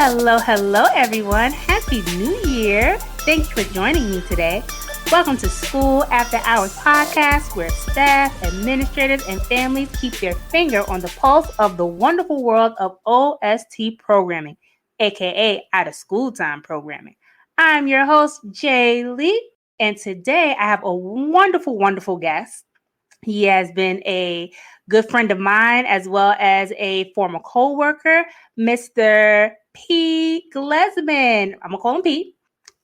Hello, hello, everyone. Happy New Year. Thanks for joining me today. Welcome to School After Hours podcast, where staff, administrators, and families keep their finger on the pulse of the wonderful world of OST programming, aka out of school time programming. I'm your host, Jay Lee, and today I have a wonderful, wonderful guest. He has been a good friend of mine as well as a former co-worker, Mr. Pete Glessman. I'm going to call him Pete.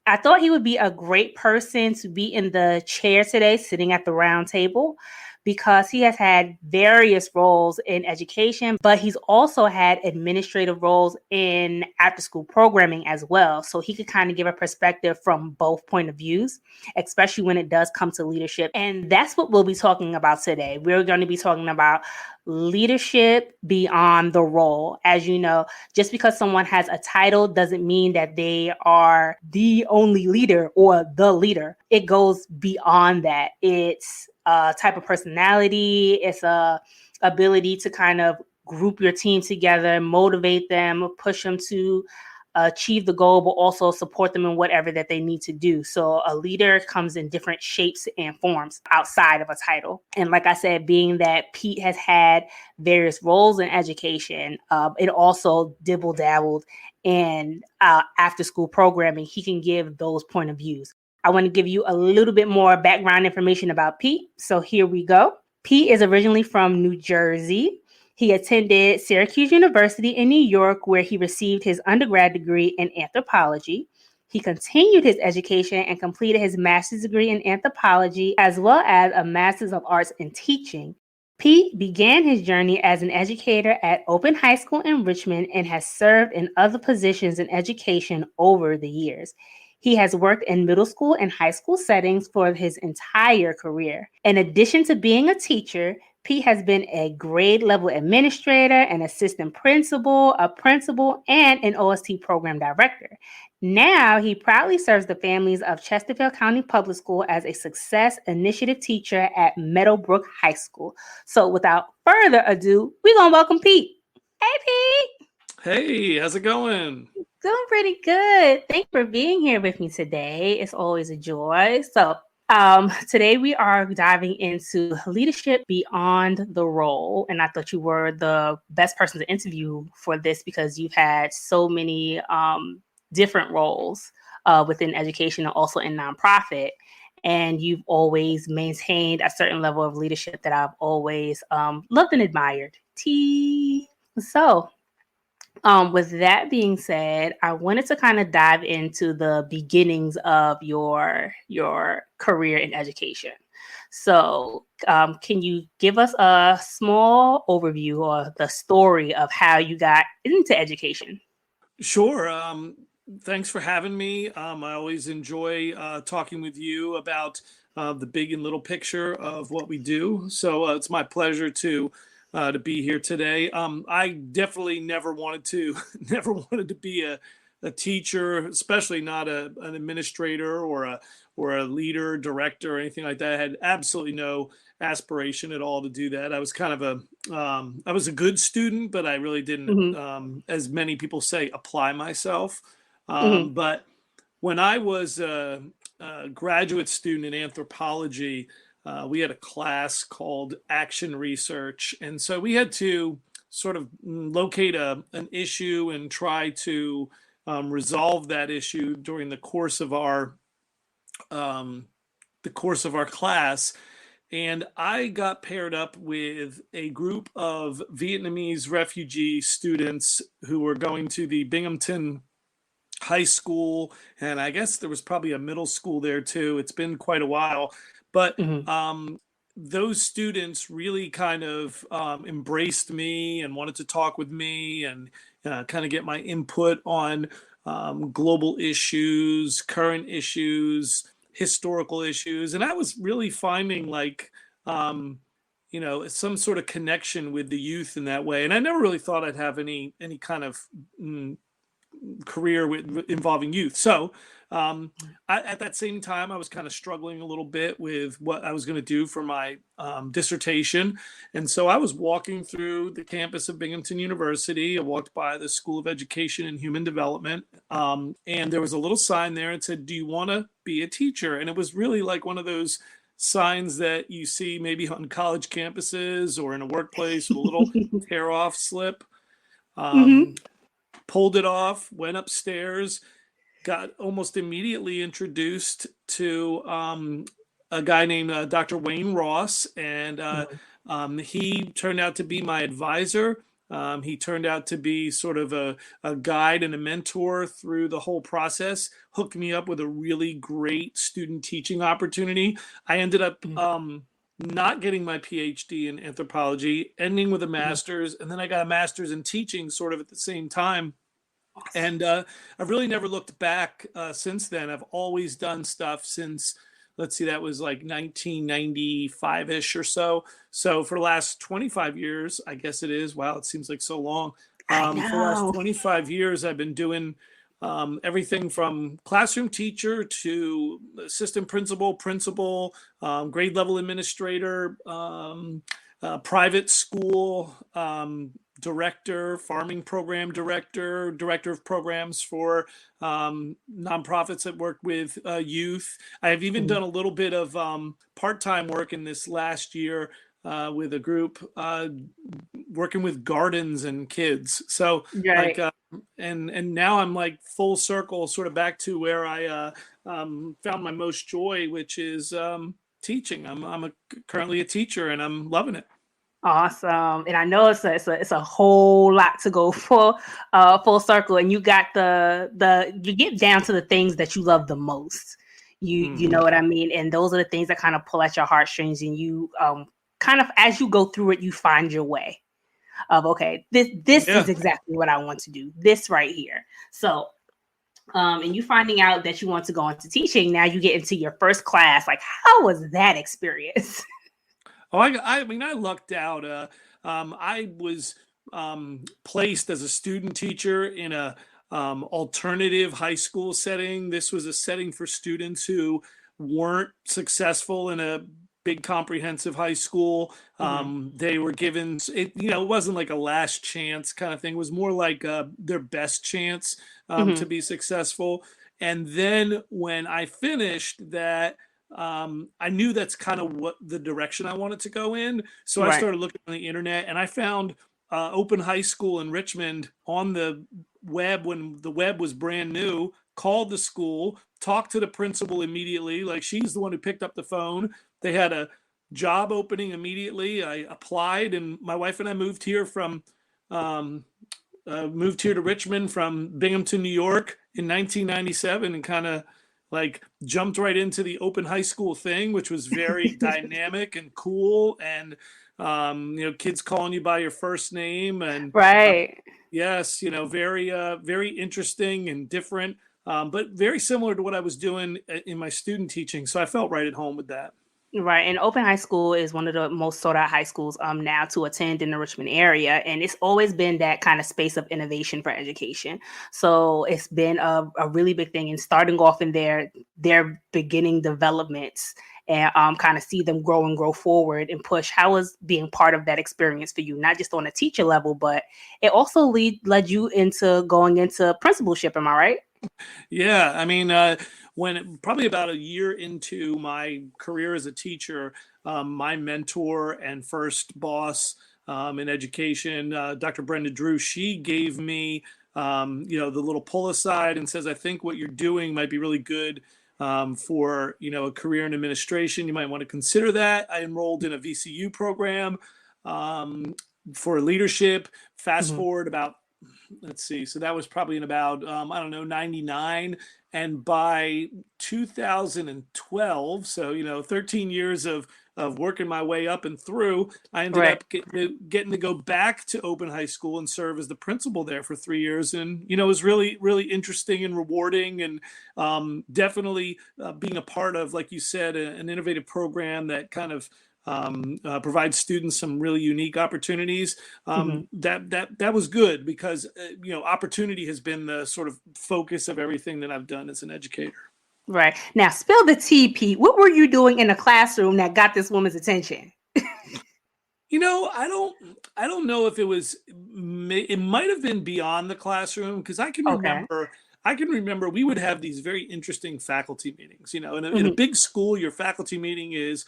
I thought he would be a great person to be in the chair today, sitting at the round table, because he has had various roles in education, but he's also had administrative roles in after school programming as well. So he could kind of give a perspective from both point of views, especially when it does come to leadership. And that's what we'll be talking about today. We're going to be talking about leadership beyond the role. As you know, just because someone has a title doesn't mean that they are the only leader or the leader. It goes beyond that. It's a type of personality. It's a ability to kind of group your team together, motivate them, push them to achieve the goal, but also support them in whatever that they need to do. So a leader comes in different shapes and forms outside of a title. And like I said, being that Pete has had various roles in education, it also dibble dabbled in after school programming. He can give those point of views. I want to give you a little bit more background information about Pete. So here we go. Pete is originally from New Jersey. He attended Syracuse University in New York, where he received his undergrad degree in anthropology. He continued his education and completed his master's degree in anthropology, as well as a master's of arts in teaching. Pete began his journey as an educator at Open High School in Richmond and has served in other positions in education over the years. He has worked in middle school and high school settings for his entire career. In addition to being a teacher, Pete has been a grade level administrator, an assistant principal, a principal, and an OST program director. Now, he proudly serves the families of Chesterfield County Public School as a success initiative teacher at Meadowbrook High School. So without further ado, we're going to welcome Pete. Hey, Pete. Hey, how's it going? Doing pretty good. Thanks for being here with me today. It's always a joy. So today we are diving into leadership beyond the role. And I thought you were the best person to interview for this because you've had so many different roles within education and also in nonprofit. And you've always maintained a certain level of leadership that I've always loved and admired. So with that being said, I wanted to kind of dive into the beginnings of your career in education. So, can you give us a small overview or the story of how you got into education? Sure. Thanks for having me. I always enjoy talking with you about the big and little picture of what we do. So it's my pleasure to be here today. I definitely never wanted to never wanted to be a teacher, especially not an administrator or a leader, director, or anything like that. I had absolutely no aspiration at all to do that. I was kind of I was a good student, but I really didn't, Mm-hmm. as many people say, apply myself. Mm-hmm. But when I was a graduate student in anthropology, we had a class called action research. And so we had to sort of locate an issue and try to resolve that issue during the course of our class. And I got paired up with a group of Vietnamese refugee students who were going to the Binghamton High School, and I guess there was probably a middle school there too. It's been quite a while, but Mm-hmm. those students really kind of embraced me and wanted to talk with me and kind of get my input on global issues, current issues, historical issues. And I was really finding like, some sort of connection with the youth in that way. And I never really thought I'd have any kind of career involving youth. So at that same time, I was kind of struggling a little bit with what I was going to do for my dissertation. And so I was walking through the campus of Binghamton University. I walked by the School of Education and Human Development. And there was a little sign there that said, "Do you want to be a teacher?" And it was really like one of those signs that you see maybe on college campuses or in a workplace with a little tear off slip. Mm-hmm. Pulled it off, went upstairs, got almost immediately introduced to a guy named Dr. Wayne Ross, and he turned out to be my advisor. He turned out to be sort of a guide and a mentor through the whole process, hooked me up with a really great student teaching opportunity. I ended up not getting my PhD in anthropology, ending with a master's, and then I got a master's in teaching sort of at the same time. And I've really never looked back since then. I've always done stuff since, let's see, that was like 1995-ish or so. So for the last 25 years, I guess it is. Wow, it seems like so long. I For the last know. 25 years, I've been doing everything from classroom teacher to assistant principal, grade level administrator, private school director, farming program director, director of programs for nonprofits that work with youth. I have even done a little bit of part-time work in this last year with a group working with gardens and kids. So like, Right. and now I'm like full circle, sort of back to where I found my most joy, which is teaching. I'm currently a teacher, and I'm loving it. Awesome. And I know it's a whole lot to go full circle, and you got you get down to the things that you love the most. You know what I mean? And those are the things that kind of pull at your heartstrings, and you kind of, as you go through it, you find your way of, okay, this Yeah. is exactly what I want to do. This right here. So and you finding out that you want to go into teaching, now you get into your first class. Like, how was that experience? Oh, I mean, I lucked out. I was placed as a student teacher in a alternative high school setting. This was a setting for students who weren't successful in a big comprehensive high school. They were given it, it wasn't like a last chance kind of thing. It was more like their best chance to be successful. And then when I finished that, I knew that's kind of what the direction I wanted to go in. So I Right. started looking on the internet, and I found Open High School in Richmond on the web when the web was brand new. Called the school, talked to the principal immediately. Like, she's the one who picked up the phone. They had a job opening immediately. I applied, and my wife and I moved here to Richmond from Binghamton, New York in 1997, and kind of like jumped right into the open high school thing, which was very dynamic and cool. And, kids calling you by your first name, and Right. yes, very, very interesting and different, but very similar to what I was doing in my student teaching. So I felt right at home with that. Right. And Open High School is one of the most sought out high schools now to attend in the Richmond area. And it's always been that kind of space of innovation for education. So it's been a really big thing, and starting off in their beginning developments, and kind of see them grow and grow forward and push. How was being part of that experience for you, not just on a teacher level, but it also led you into going into principalship. Am I right? Yeah, I mean, when probably about a year into my career as a teacher, my mentor and first boss in education, Dr. Brenda Drew, she gave me, the little pull aside and says, "I think what you're doing might be really good for, a career in administration. You might want to consider that." I enrolled in a VCU program for leadership. Fast forward about, let's see, so that was probably in about I don't know, 99. And by 2012, so 13 years of working my way up and through, I ended Right. up getting to go back to Open High School and serve as the principal there for 3 years. And it was really, really interesting and rewarding, and definitely being a part of, like you said, an innovative program that kind of provide students some really unique opportunities. Hmm. That was good because opportunity has been the sort of focus of everything that I've done as an educator. Right. Now, spill the tea, Pete. What were you doing in the classroom that got this woman's attention? I don't know if it might have been beyond the classroom because Okay. I can remember we would have these very interesting faculty meetings. In a Hmm. big school, your faculty meeting is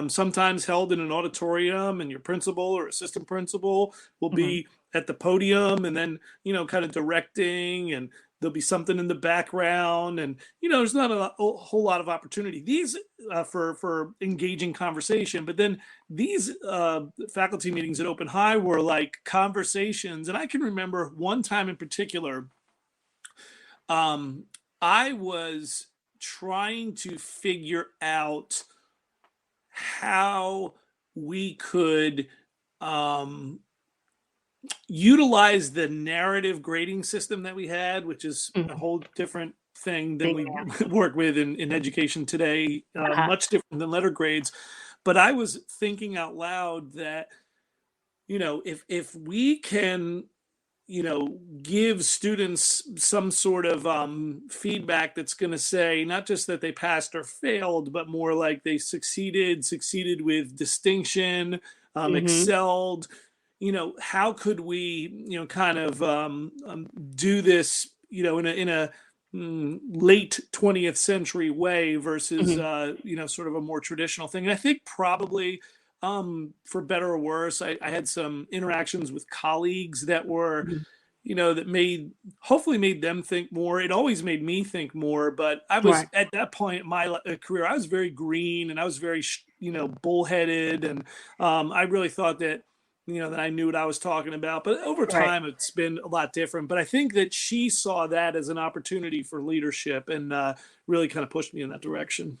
sometimes held in an auditorium, and your principal or assistant principal will Hmm. be at the podium, and then kind of directing, and there'll be something in the background, and there's not a whole lot of opportunity these for engaging conversation. But then these faculty meetings at Open High were like conversations, and I can remember one time in particular. Um, I was trying to figure out how we could um, utilize the narrative grading system that we had, which is a Hmm. whole different thing than Big we now. work with in education today, Uh-huh. much different than letter grades. But I was thinking out loud that, if we can give students some sort of feedback that's going to say not just that they passed or failed, but more like they succeeded with distinction, Hmm. excelled. How could we, kind of do this, in a late 20th century way versus, Hmm. sort of a more traditional thing. And I think probably for better or worse, I had some interactions with colleagues that were, Hmm. that hopefully made them think more. It always made me think more, but I was Right. at that point in my career, I was very green, and I was very, bullheaded. And I really thought that, that I knew what I was talking about. But over Right. time, it's been a lot different. But I think that she saw that as an opportunity for leadership, and really kind of pushed me in that direction.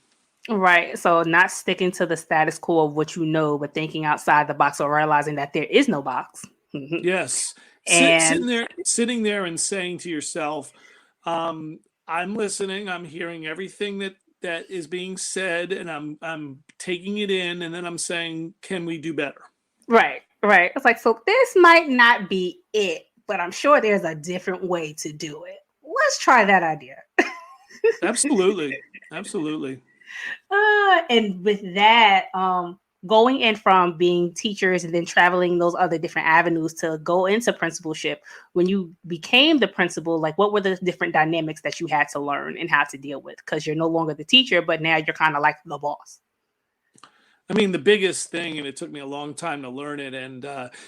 Right. So not sticking to the status quo of what you know, but thinking outside the box or realizing that there is no box. Mhm. Yes. And Sitting there and saying to yourself, I'm listening, I'm hearing everything that is being said, and I'm taking it in, and then I'm saying, can we do better? right, right. It's like, so this might not be it, but I'm sure there's a different way to do it. Let's try that idea. Absolutely. Absolutely. And with that, going in from being teachers and then traveling those other different avenues to go into principalship, when you became the principal, like what were the different dynamics that you had to learn and how to deal with? Because you're no longer the teacher, but now you're kind of like the boss. I mean, the biggest thing, and it took me a long time to learn it, and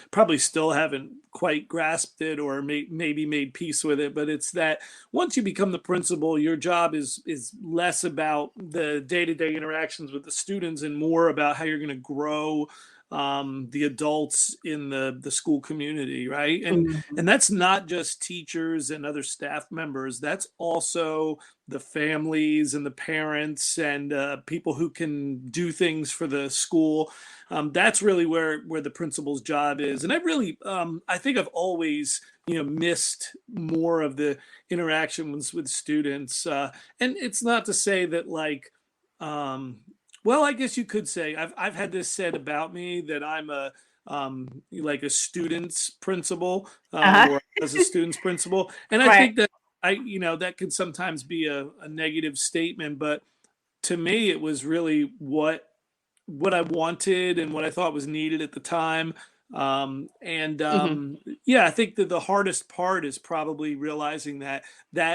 probably still haven't quite grasped it or maybe made peace with it. But it's that once you become the principal, your job is less about the day to day interactions with the students and more about how you're going to grow the adults in the school community, right? And Mhm. that's not just teachers and other staff members. That's also the families and the parents and people who can do things for the school. That's really where the principal's job is. And I think I've always missed more of the interactions with students. And it's not to say that um, well, I guess you could say I've had this said about me that I'm like a student's principal, Uh-huh. or as a student's principal, and I Right. think that that could sometimes be a negative statement, but to me, it was really what I wanted and what I thought was needed at the time. And Hmm. Yeah, I think that the hardest part is probably realizing that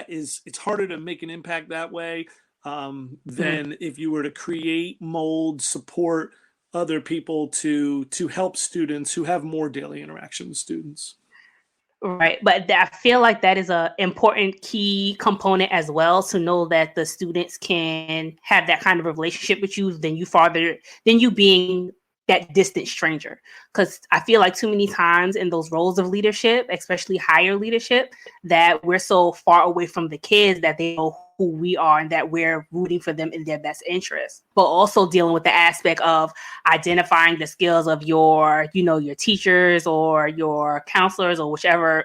it's harder to make an impact that way Hmm. than if you were to create, mold, support other people to help students who have more daily interaction with students. Right. But I feel like that is a important key component as well to know that the students can have that kind of relationship with you than you being that distant stranger. Because I feel like too many times in those roles of leadership, especially higher leadership, that we're so far away from the kids that they know who we are and that we're rooting for them in their best interest. But also dealing with the aspect of identifying the skills of your teachers or your counselors or whichever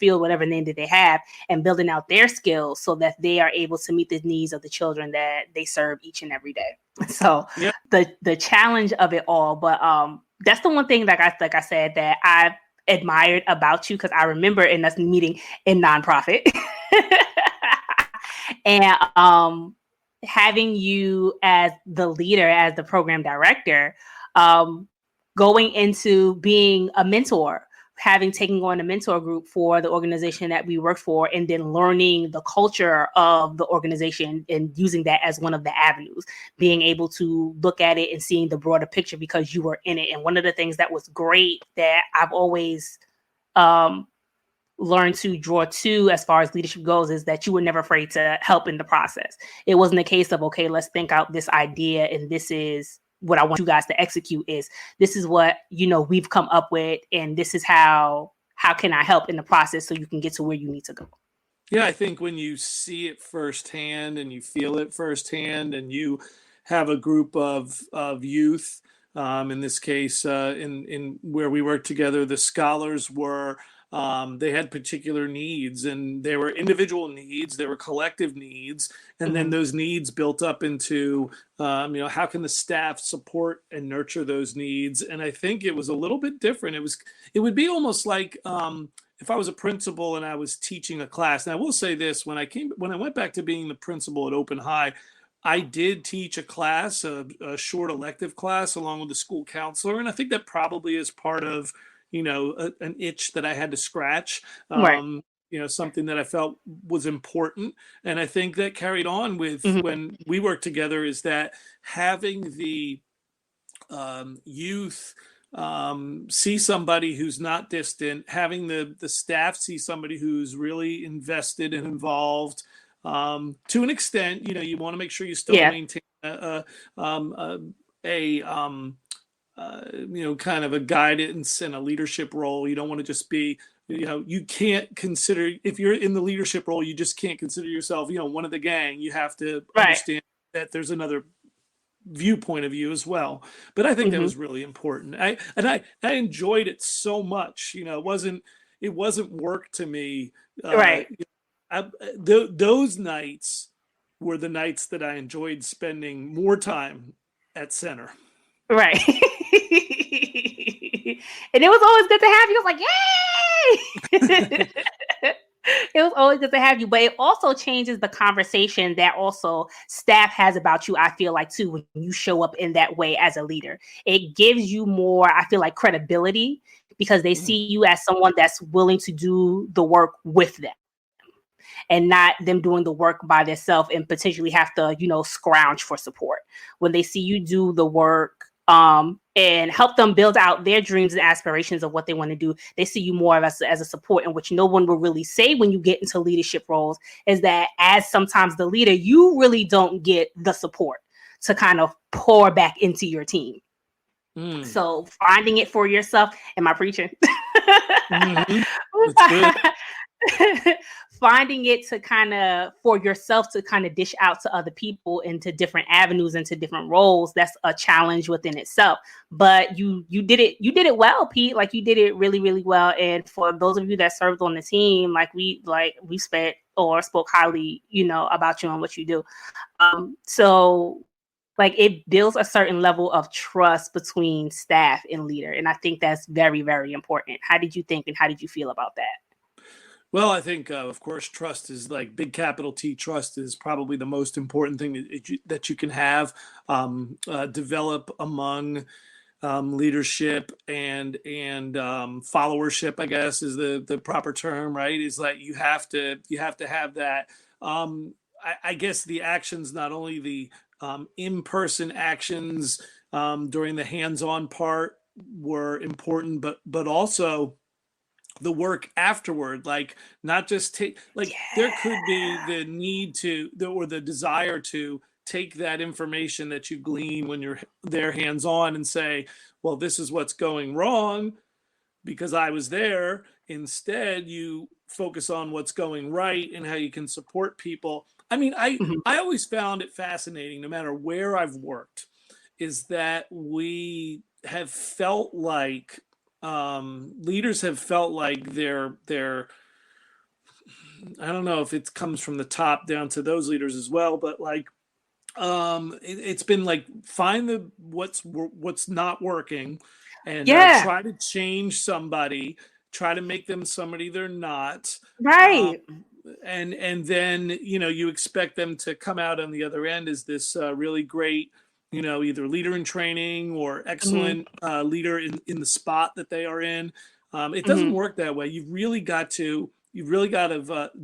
field, whatever name that they have, and building out their skills so that they are able to meet the needs of the children that they serve each and every day. So Yeah. the challenge of it all, but that's the one thing like I said that I've admired about you, because I remember in us meeting in nonprofit and having you as the leader, as the program director, um, going into being a mentor, having taken on a mentor group for the organization that we work for, and then learning the culture of the organization and using that as one of the avenues, being able to look at it and seeing the broader picture because you were in it. And one of the things that was great that I've always learned to draw to as far as leadership goes is that you were never afraid to help in the process. It wasn't a case of, okay, let's think out this idea and this is what I want you guys to execute. Is this is what, we've come up with, and this is how can I help in the process so you can get to where you need to go. Yeah, I think when you see it firsthand and you feel it firsthand, and you have a group of youth, in this case, in where we work together, the scholars were. They had particular needs, and there were individual needs, there were collective needs, and then those needs built up into, how can the staff support and nurture those needs? And I think it was a little bit different. It would be almost like, if I was a principal and I was teaching a class. And I will say this: when I went back to being the principal at Open High, I did teach a class, a short elective class, along with the school counselor, and I think that probably is part of, an itch that I had to scratch. Right. Something that I felt was important, and I think that carried on with when we worked together, is that having the youth see somebody who's not distant, having the staff see somebody who's really invested and involved, to an extent. You want to make sure you still Yeah. maintain kind of a guidance and a leadership role. You don't want to just be, you can't consider, if you're in the leadership role, you just can't consider yourself, one of the gang. You have to Right. understand that there's another viewpoint of you as well. But I think that was really important. I enjoyed it so much. It wasn't work to me. Right. Those nights were the nights that I enjoyed spending more time at center. Right. And it was always good to have you. It was like, yay! It was always good to have you, but it also changes the conversation that also staff has about you, I feel like, too, when you show up in that way as a leader. It gives you more, I feel like, credibility, because they see you as someone that's willing to do the work with them and not them doing the work by themselves and potentially have to, scrounge for support. When they see you do the work and help them build out their dreams and aspirations of what they want to do, they see you more as a support, in which no one will really say when you get into leadership roles, is that as sometimes the leader, you really don't get the support to kind of pour back into your team. So finding it for yourself, am I preaching? It's good. Finding it to kind of for yourself to kind of dish out to other people into different avenues, into different roles, that's a challenge within itself. But you did it well, Pete. Like, you did it really, really well. And for those of you that served on the team, we spoke highly, about you and what you do. So it builds a certain level of trust between staff and leader. And I think that's very, very important. How did you think and how did you feel about that? Well, I think, of course, trust is, like, big capital T. Trust is probably the most important thing that you can have, develop among leadership and followership, I guess, is the proper term, right? Is like you have to have that. I guess the actions, not only the in-person actions during the hands-on part, were important, but also the work afterward. Like, not just take, like, there could be the need to, or the desire to take that information that you glean when you're there hands on and say, well, this is what's going wrong because I was there. Instead, you focus on what's going right and how you can support people. I mean, I always found it fascinating, no matter where I've worked, is that we have felt like, leaders have felt like they're I don't know if it comes from the top down to those leaders as well, but like It's been like find the what's not working, and Yeah, try to change somebody, try to make them somebody they're not, um, right. and then you expect them to come out on the other end as this really great, either leader in training or Hmm. excellent leader in the spot that they are in. It doesn't Hmm. work that way. You've really got to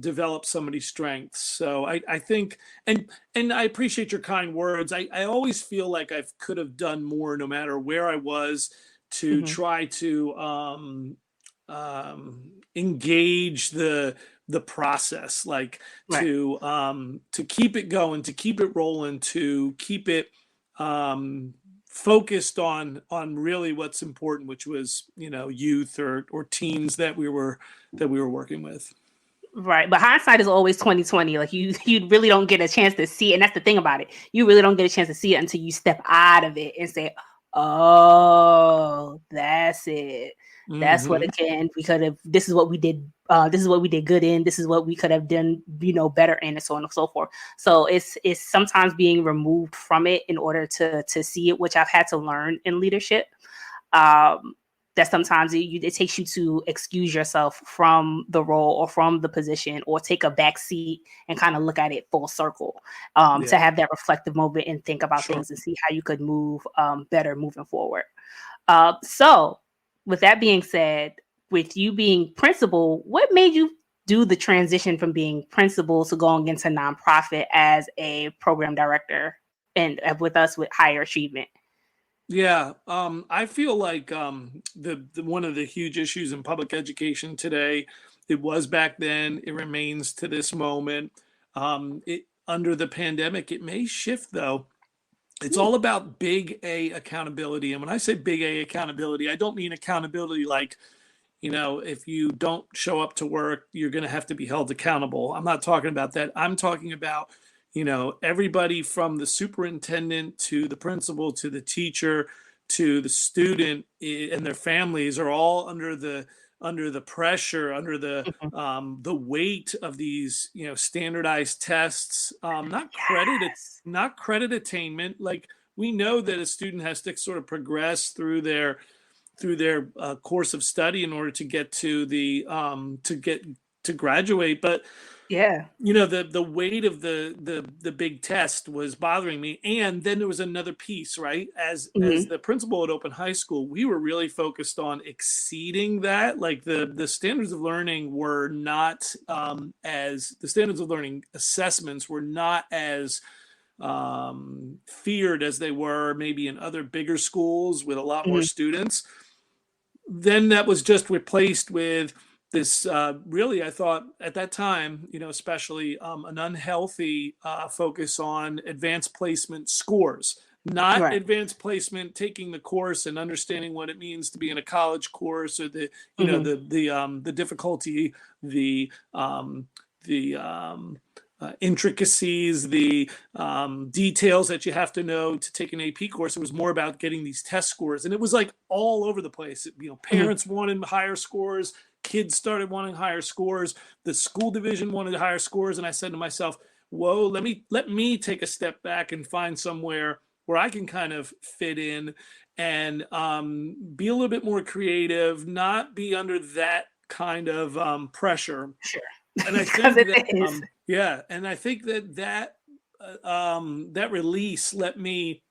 develop somebody's strengths. So I think, and I appreciate your kind words. I always feel like I could have done more, no matter where I was, to Hmm. try to engage the process, like Right. to keep it going, to keep it rolling, to keep it focused on really what's important, which was youth or teens that we were working with. Right. But hindsight is always 2020. Like you really don't get a chance to see it. And that's the thing about it. You really don't get a chance to see it until you step out of it and say, oh, that's it. That's what Hmm. again we could have this is what we did this is what we did good in, this is what we could have done, better in, and so on and so forth. So it's sometimes being removed from it in order to see it, which I've had to learn in leadership. um, that sometimes it takes you to excuse yourself from the role or from the position, or take a back seat and kind of look at it full circle, to Yeah, have that reflective moment and think about sure. things and see how you could move better moving forward. So, with that being said, with you being principal, what made you do the transition from being principal to going into nonprofit as a program director and with us with higher achievement? Yeah, I feel like the one of the huge issues in public education today, it was back then, it remains to this moment. It under the pandemic, it may shift though. It's Hmm. all about big A accountability, and when I say big A accountability, I don't mean accountability like if you don't show up to work, you're going to have to be held accountable. I'm not talking about that. I'm talking about, everybody from the superintendent to the principal to the teacher to the student and their families are all under the pressure, under Mhm. the weight of these, standardized tests, Yes. not credit attainment. Like we know that a student has to sort of progress through their course of study in order to get to graduate. But Yeah. the weight of the big test was bothering me. And then there was another piece, right? As Mhm. the principal at Open High School, we were really focused on exceeding that. Like the standards of learning were not as the standards of learning assessments were not as feared as they were maybe in other bigger schools with a lot more Mhm. students. Then that was just replaced with this really, I thought at that time, especially an unhealthy focus on advanced placement scores, not Right. advanced placement taking the course and understanding what it means to be in a college course, or the you know Mhm. the difficulty, the um, the intricacies, the details that you have to know to take an AP course. It was more about getting these test scores, and it was like all over the place. Mhm. Parents wanted higher scores, kids started wanting higher scores, the school division wanted higher scores, and I said to myself, "Whoa, let me take a step back and find somewhere where I can kind of fit in and be a little bit more creative, not be under that kind of pressure." Sure. And I Because think it that is. yeah, and I think that release let me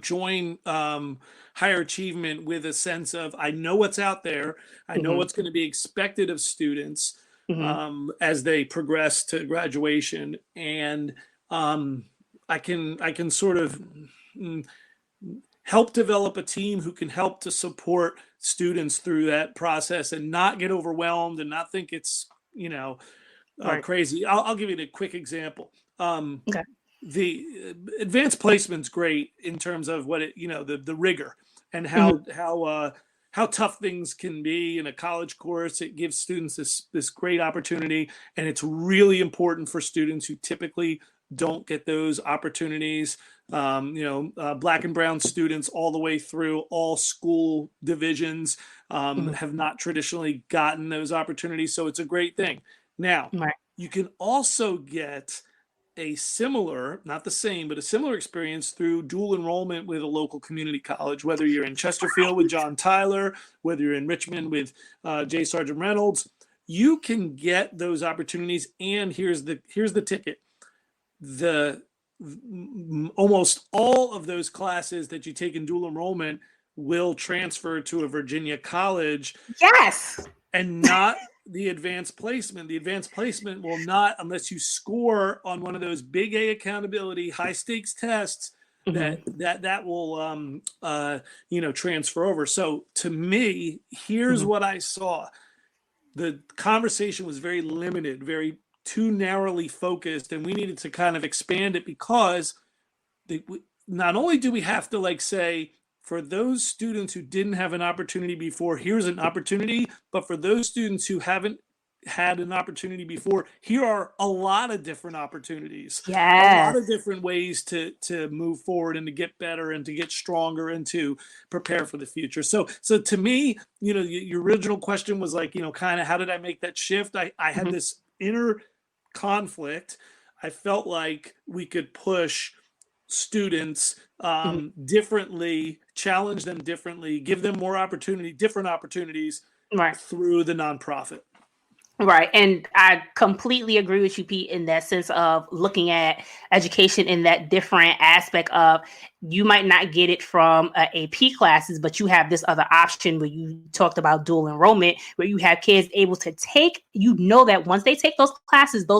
join higher achievement with a sense of I know what's out there, I know Mhm. what's going to be expected of students Mhm. as they progress to graduation, and um, I can sort of mm, help develop a team who can help to support students through that process and not get overwhelmed and not think it's Right. crazy. I'll give you a quick example. Okay. The advanced placement's great in terms of what the rigor and Mhm. how tough things can be in a college course. It gives students this great opportunity, and it's really important for students who typically don't get those opportunities. Black and brown students all the way through all school divisions Mhm. have not traditionally gotten those opportunities, so it's a great thing. Now, Right. you can also get a similar, not the same, but a similar experience through dual enrollment with a local community college, whether you're in Chesterfield with John Tyler, whether you're in Richmond with J. Sargent Reynolds. You can get those opportunities, and here's the ticket. The almost all of those classes that you take in dual enrollment will transfer to a Virginia college. Yes. And not the advanced placement. The advanced placement will not, unless you score on one of those big A accountability, high stakes tests, that will transfer over. So to me, here's what I saw. The conversation was very limited, very too narrowly focused, and we needed to kind of expand it because not only do we have to like say, for those students who didn't have an opportunity before, here's an opportunity. But for those students who haven't had an opportunity before, here are a lot of different opportunities, a lot of different ways to move forward and to get better and to get stronger and to prepare for the future. So to me, your original question was like, kind of how did I make that shift? I had this inner conflict. I felt like we could push students differently, challenge them differently, give them more opportunity, different opportunities through the nonprofit. Right. And I completely agree with you, Pete, in that sense of looking at education in that different aspect of you might not get it from AP classes, but you have this other option where you talked about dual enrollment, where you have kids able to take, that once they take those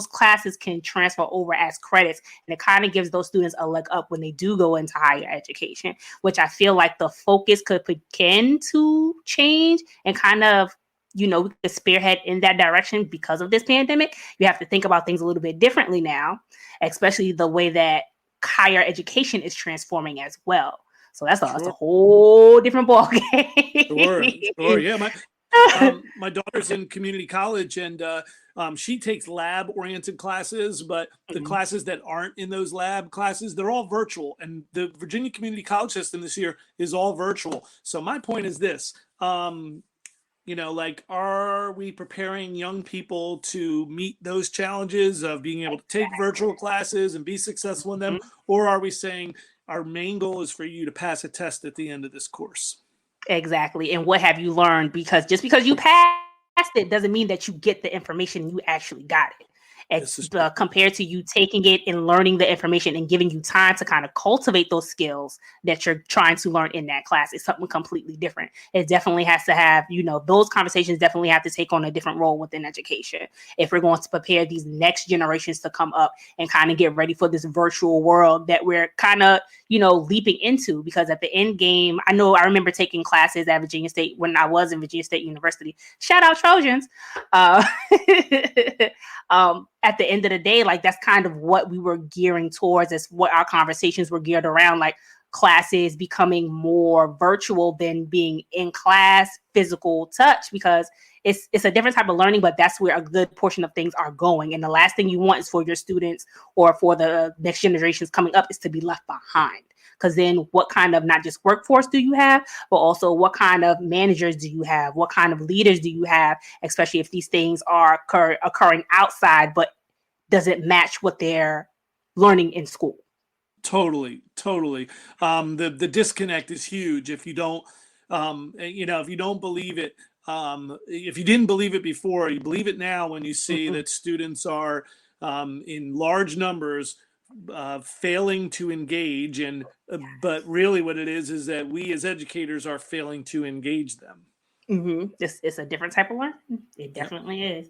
classes can transfer over as credits. And it kind of gives those students a leg up when they do go into higher education, which I feel like the focus could begin to change and kind of we could spearhead in that direction because of this pandemic. You have to think about things a little bit differently now, especially the way that higher education is transforming as well. So that's a whole different ballgame. Sure. Yeah, my daughter's in community college, and she takes lab-oriented classes, but the classes that aren't in those lab classes, they're all virtual. And the Virginia Community College system this year is all virtual. So my point is this. Are we preparing young people to meet those challenges of being able to take virtual classes and be successful in them? Or are we saying our main goal is for you to pass a test at the end of this course? Exactly. And what have you learned? Because just because you passed it doesn't mean that you get the information, you actually got it. Compared to you taking it and learning the information and giving you time to kind of cultivate those skills that you're trying to learn in that class is something completely different. It definitely has to have, those conversations definitely have to take on a different role within education if we're going to prepare these next generations to come up and kind of get ready for this virtual world that we're kind of, leaping into. Because at the end game, I remember taking classes at Virginia State when I was in Virginia State University. Shout out Trojans. At the end of the day, like that's kind of what we were gearing towards, as what our conversations were geared around, like classes becoming more virtual than being in class, physical touch, because it's a different type of learning, but that's where a good portion of things are going. And the last thing you want is for your students or for the next generations coming up is to be left behind. Because then what kind of not just workforce do you have, but also what kind of managers do you have? What kind of leaders do you have, especially if these things are occurring outside, but doesn't match what they're learning in school? Totally. The disconnect is huge if you don't, if you don't believe it. If you didn't believe it before, you believe it now when you see that students are in large numbers failing to engage, but really what it is that we as educators are failing to engage them. It's a different type of learning. It definitely is.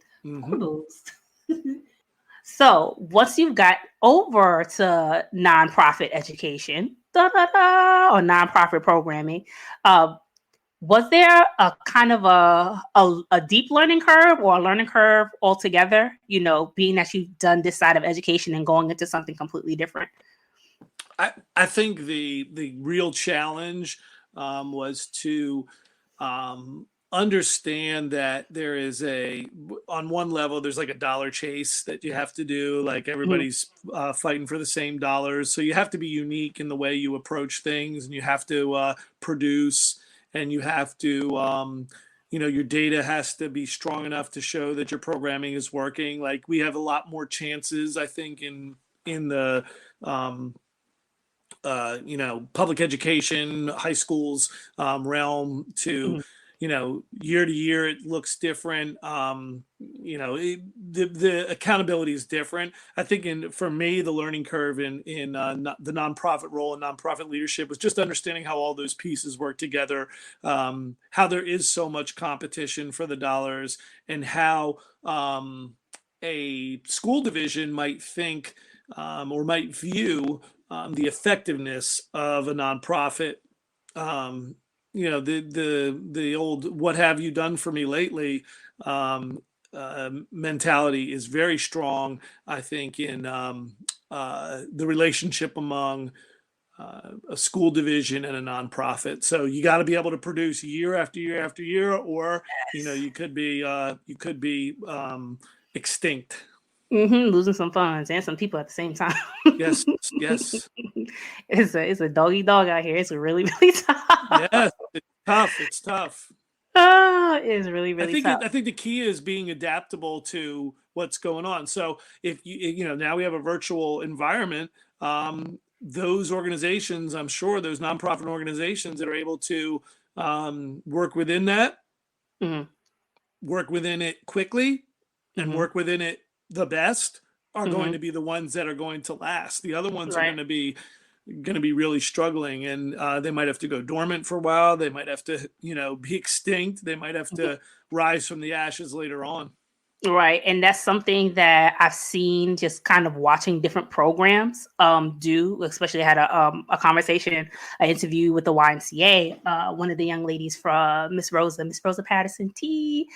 So once you've got over to nonprofit education or nonprofit programming, was there a kind of a deep learning curve or a learning curve altogether, being that you've done this side of education and going into something completely different? I think the real challenge was to understand that there is on one level, there's like a dollar chase that you have to do. Like everybody's fighting for the same dollars. So you have to be unique in the way you approach things, and you have to produce, and you have to, your data has to be strong enough to show that your programming is working. Like we have a lot more chances, I think, in in the public education, high schools realm to, Mhm. year to year, it looks different. The accountability is different. I think for me, the learning curve in the nonprofit role and nonprofit leadership was just understanding how all those pieces work together, how there is so much competition for the dollars, and how a school division might think or might view the effectiveness of a nonprofit. The old "what have you done for me lately" mentality is very strong, I think, in the relationship among a school division and a nonprofit. So you got to be able to produce year after year after year, or Yes. you could be extinct. Losing some funds and some people at the same time. Yes, yes, It's a doggy dog out here. It's really, really tough. yes. It's tough. It's tough. Oh, it's really, really tough. I think the key is being adaptable to what's going on. So if now we have a virtual environment, those organizations, I'm sure those nonprofit organizations that are able to work within that, Mhm. work within it quickly, and Mhm. work within it the best are going Mhm. to be the ones that are going to last. The other ones are Right. going to be really struggling, and they might have to go dormant for a while. They might have to be extinct. They might have to rise from the ashes later on. Right. And that's something that I've seen just kind of watching different programs do, especially I had a conversation, an interview with the YMCA. One of the young ladies from Miss Rosa Patterson T.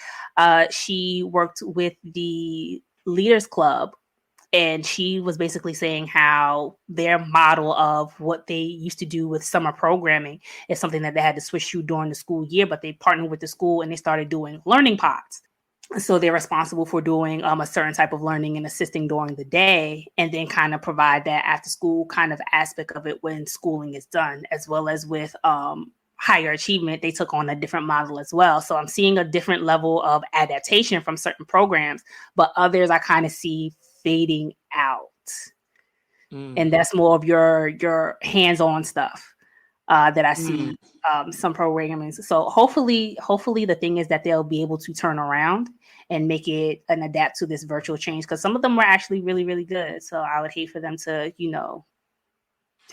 She worked with the Leaders Club, and she was basically saying how their model of what they used to do with summer programming is something that they had to switch to during the school year, but they partnered with the school and they started doing learning pods. So they're responsible for doing a certain type of learning and assisting during the day, and then kind of provide that after school kind of aspect of it when schooling is done, as well as with higher achievement. They took on a different model as well. So I'm seeing a different level of adaptation from certain programs, but others I kind of see fading out. Mm. And that's more of your hands-on stuff that I Mm. see some programming. So hopefully the thing is that they'll be able to turn around and make it and adapt to this virtual change, because some of them were actually really, really good. So I would hate for them to,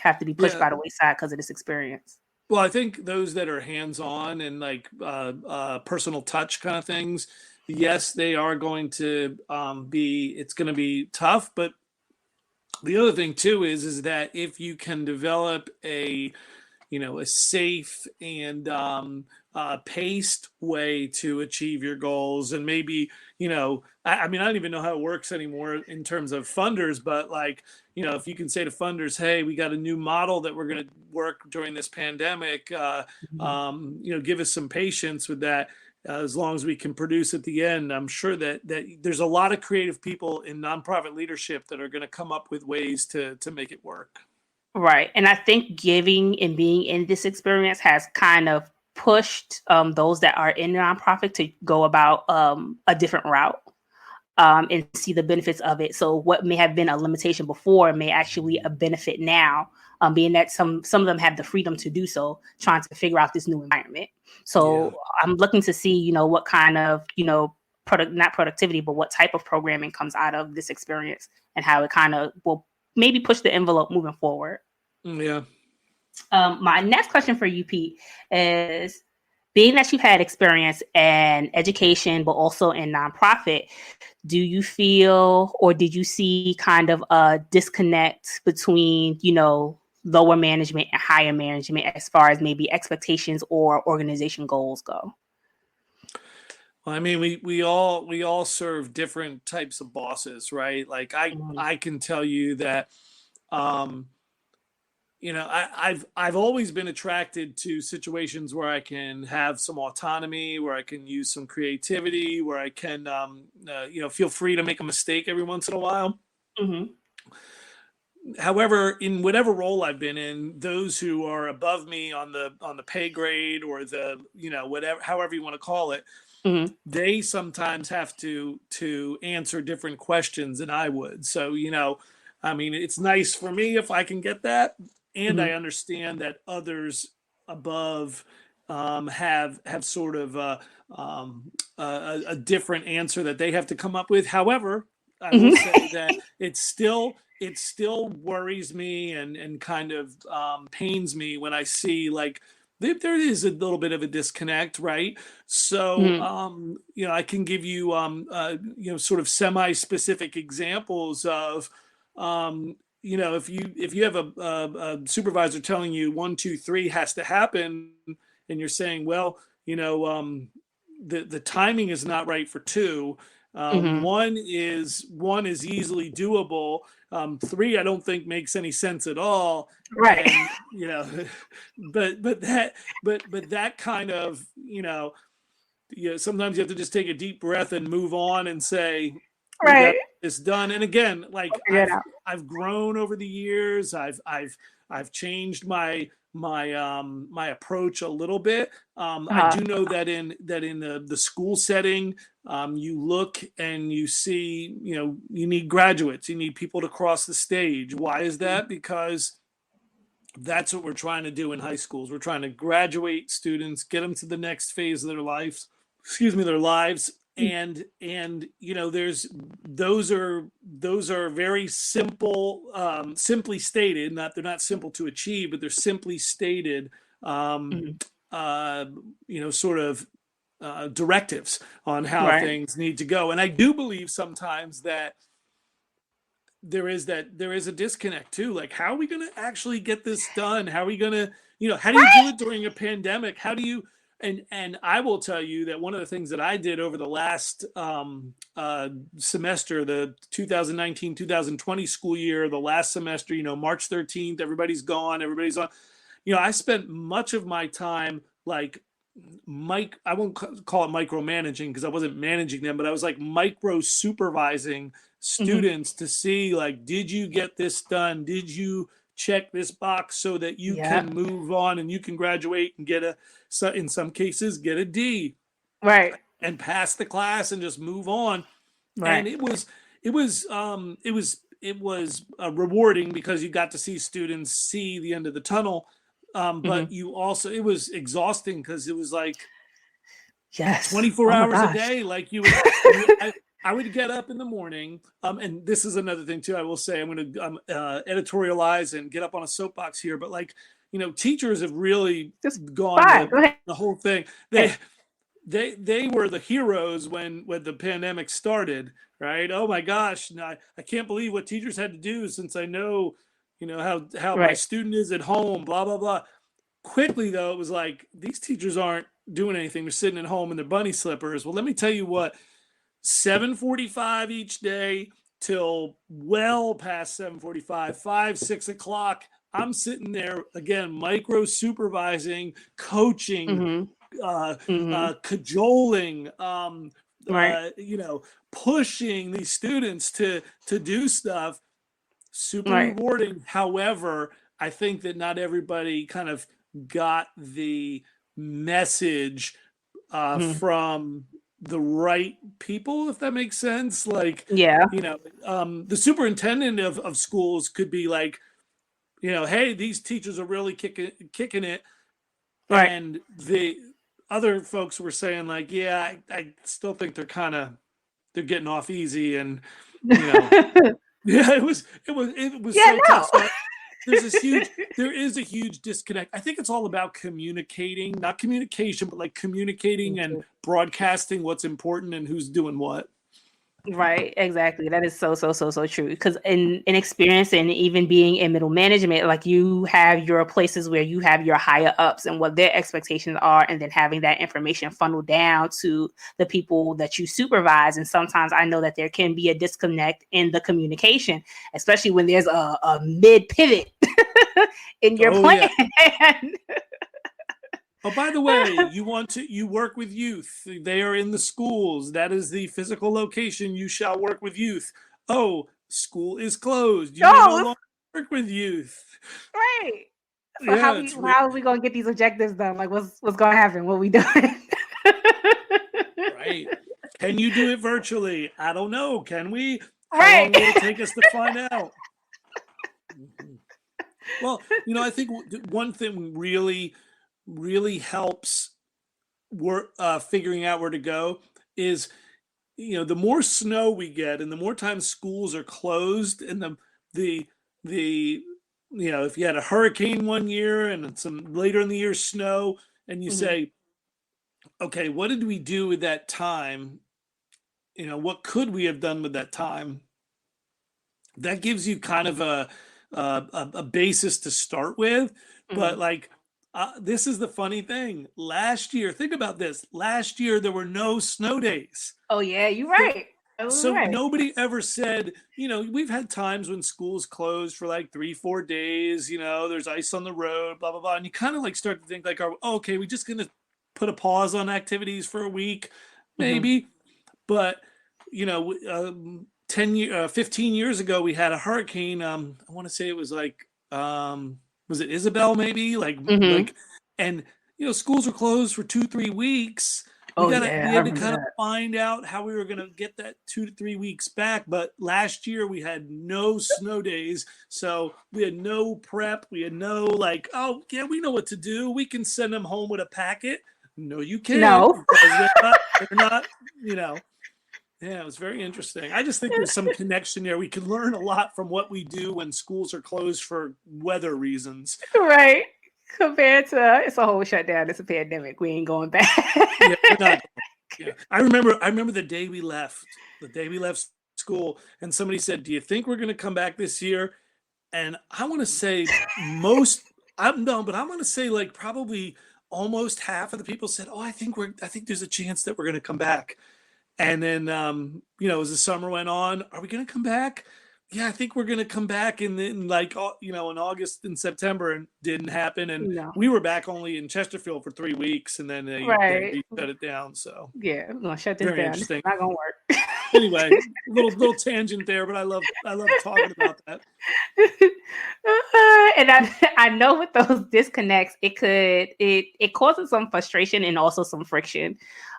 have to be pushed Yeah. by the wayside because of this experience. Well, I think those that are hands-on and like personal touch kind of things, yes, they are going to be. It's going to be tough, but the other thing too is that if you can develop a safe and paced way to achieve your goals, and maybe I mean, I don't even know how it works anymore in terms of funders, but like if you can say to funders, hey, we got a new model that we're going to work during this pandemic, Mhm. give us some patience with that. As long as we can produce at the end, I'm sure that there's a lot of creative people in nonprofit leadership that are going to come up with ways to make it work. Right. And I think giving and being in this experience has kind of pushed those that are in nonprofit to go about a different route and see the benefits of it. So what may have been a limitation before may actually a benefit now, being that some of them have the freedom to do so, trying to figure out this new environment. Yeah. So I'm looking to see, what kind of, not productivity, but what type of programming comes out of this experience and how it kind of will maybe push the envelope moving forward. Yeah. My next question for you, Pete, is being that you've had experience in education, but also in nonprofit, do you feel or did you see kind of a disconnect between, lower management and higher management as far as maybe expectations or organization goals go? Well, I mean, we all serve different types of bosses, right? Like Mhm. I can tell you that um I've always been attracted to situations where I can have some autonomy, where I can use some creativity, where I can feel free to make a mistake every once in a while. Mhm. However, in whatever role I've been in, those who are above me on the pay grade, or the whatever, however you want to call it, Mhm. they sometimes have to answer different questions than I would. So I mean, it's nice for me if I can get that, and I Mhm. understand that others above have sort of a different answer that they have to come up with. However, I will Mhm. say that it still worries me and kind of pains me when I see like there is a little bit of a disconnect, right? So, Mhm. I can give you, sort of semi-specific examples of, if you have a supervisor telling you 1, 2, 3 has to happen, and you're saying, well, the timing is not right for two. Mhm. One is easily doable. Three, I don't think makes any sense at all. Right. And but that kind of sometimes you have to just take a deep breath and move on and say we got Right. this done. And again, We'll like figure it i've out. i've grown over the years. I've changed my approach a little bit. I Uh-huh. do know that in the school setting, you look and you see, you need graduates, you need people to cross the stage. Why is that? Because that's what we're trying to do in high schools. We're trying to graduate students, get them to the next phase of their lives, their lives. And there's those are very simple, simply stated. Not They're not simple to achieve, but they're simply stated, um, Mhm. sort of directives on how Right. things need to go. And I do believe sometimes that there is a disconnect too. Like, how are we going to actually get this done? How are we going to, how do you do Right. it during a pandemic? How do you, and I will tell you that one of the things that I did over the last semester, the 2019-2020 school year, the last semester, March 13th, everybody's gone, everybody's on. I spent much of my time like I won't call it micromanaging because I wasn't managing them, but I was like micro supervising Mhm. students to see, like, did you get this done? Did you check this box so that you Yeah. can move on and you can graduate and in some cases, get a D Right. and pass the class and just move on. And Right. it was rewarding because you got to see students see the end of the tunnel. But Mhm. you also it was exhausting because it was like Yes. 24 Oh my hours a gosh. day. Like I would get up in the morning. And this is another thing too. I will say, I'm going to editorialize and get up on a soapbox here, but like, teachers have really Just gone fine. the Go ahead. the whole thing. They were the heroes when the pandemic started, right? Oh my gosh, I can't believe what teachers had to do, since I know, how my Right. student is at home, blah blah blah. Quickly though, it was like, these teachers aren't doing anything. They're sitting at home in their bunny slippers. Well, let me tell you what, 7:45 each day till well past 7:45, 5, 6 o'clock, I'm sitting there again, micro supervising, coaching, Mhm. Mhm. cajoling, Right. pushing these students to do stuff. Super Right. rewarding. However, I think that not everybody kind of got the message Mhm. from the right people, if that makes sense. Like, Yeah. the superintendent of schools could be like, hey, these teachers are really kicking it. Right. And the other folks were saying like, yeah, I still think they're getting off easy. And, you know, yeah, it was Yeah, so tough. no. So there is a huge disconnect. I think it's all about communicating, not communication, but like communicating and broadcasting what's important and who's doing what. Right, exactly. That is so, so, so, so true. Because in experience and even being in middle management, like you have your places where you have your higher ups and what their expectations are, and then having that information funnel down to the people that you supervise. And sometimes I know that there can be a disconnect in the communication, especially when there's a mid pivot in your Oh plan. yeah. Oh, by the way, you work with youth. They are in the schools. That is the physical location. You shall work with youth. Oh, school is closed. You may no Goes longer work with youth. right. So Yeah, it's how are we gonna get these objectives done? Like what's gonna happen? What we doing? right. Can you do it virtually? I don't know. Can we? How Right. long will it take us to find out? Well, I think one thing really helps work figuring out where to go is, the more snow we get and the more times schools are closed, and the the if you had a hurricane one year and some later in the year snow, and you Hmm. say, okay, what did we do with that time? What could we have done with that time? That gives you kind of a basis to start with. Hmm. But like, this is the funny thing. Last year, think about this. Last year there were no snow days. Oh yeah, you're So right. Oh, so right. nobody ever said, we've had times when schools closed for like 3, 4 days. There's ice on the road, blah blah blah, and you kind of like start to think like, oh, okay, we're just gonna put a pause on activities for a week, Hmm. maybe. But 15 years ago, we had a hurricane. I want to say it was like, was it Isabel? Maybe Hmm. and schools were closed for 2, 3 weeks. Oh We yeah, I had to remember kind of that. find out how we were gonna get that 2 to 3 weeks back. But last year we had no snow days, so we had no prep. We had no like, oh yeah, we know what to do. We can send them home with a packet. No, you can't, No. because they're not, you know. Yeah, it was very interesting. I just think there's some connection there. We can learn a lot from what we do when schools are closed for weather reasons. Right. Compared to it's a whole shutdown, it's a pandemic. We ain't going back. Yeah, we're not. Yeah, I remember the day we left. The day we left school, and somebody said, "Do you think we're going to come back this year?" And I want to say most. I'm no, but I want to say like probably almost half of the people said, "Oh, I think there's a chance that we're going to come back." And then, as the summer went on, are we going to come back? Yeah, I think we're going to come back in like, in August and September, and didn't happen. And No. we were back only in Chesterfield for 3 weeks, and then they Right. shut it down. So Yeah, we're gonna shut this very down. This is interesting. not gonna work. Anyway, little tangent there, but I love talking about that. And I know with those disconnects, it causes some frustration and also some friction,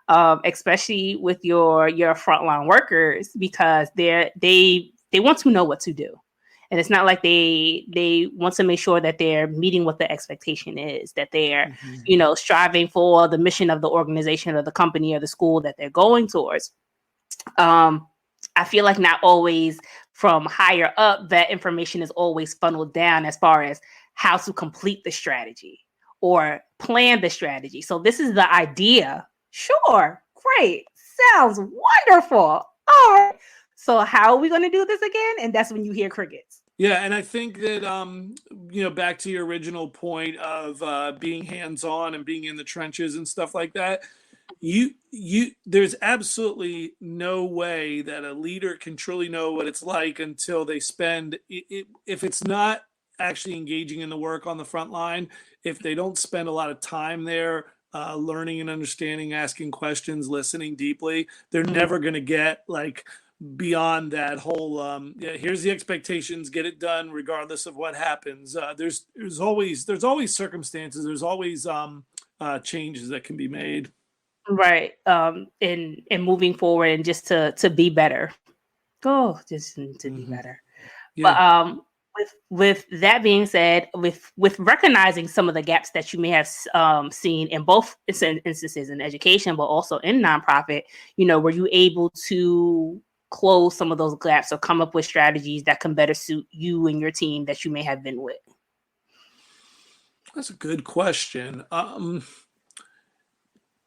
especially with your frontline workers because they want to know what to do, and it's not like they want to make sure that they're meeting what the expectation is, that they're Mhm. striving for the mission of the organization or the company or the school that they're going towards. um, I feel like not always from higher up that information is always funneled down as far as how to complete the strategy or plan the strategy. So this is the idea. Sure, great, sounds wonderful. All right. So how are we going to do this again? And that's when you hear crickets. Yeah, and I think that back to your original point of being hands-on and being in the trenches and stuff like that. There's absolutely no way that a leader can truly know what it's like until they spend if it's not actually engaging in the work on the front line, if they don't spend a lot of time there, learning and understanding, asking questions, listening deeply, they're Mhm. never going to get like beyond that whole yeah, here's the expectations, get it done regardless of what happens. There's always circumstances, there's always changes that can be made. Right. And moving forward and just to be better. Oh, just to be Hmm. better. But Yeah. with that being said, with recognizing some of the gaps that you may have seen in both instances in education, but also in nonprofit, were you able to close some of those gaps or come up with strategies that can better suit you and your team that you may have been with? That's a good question. I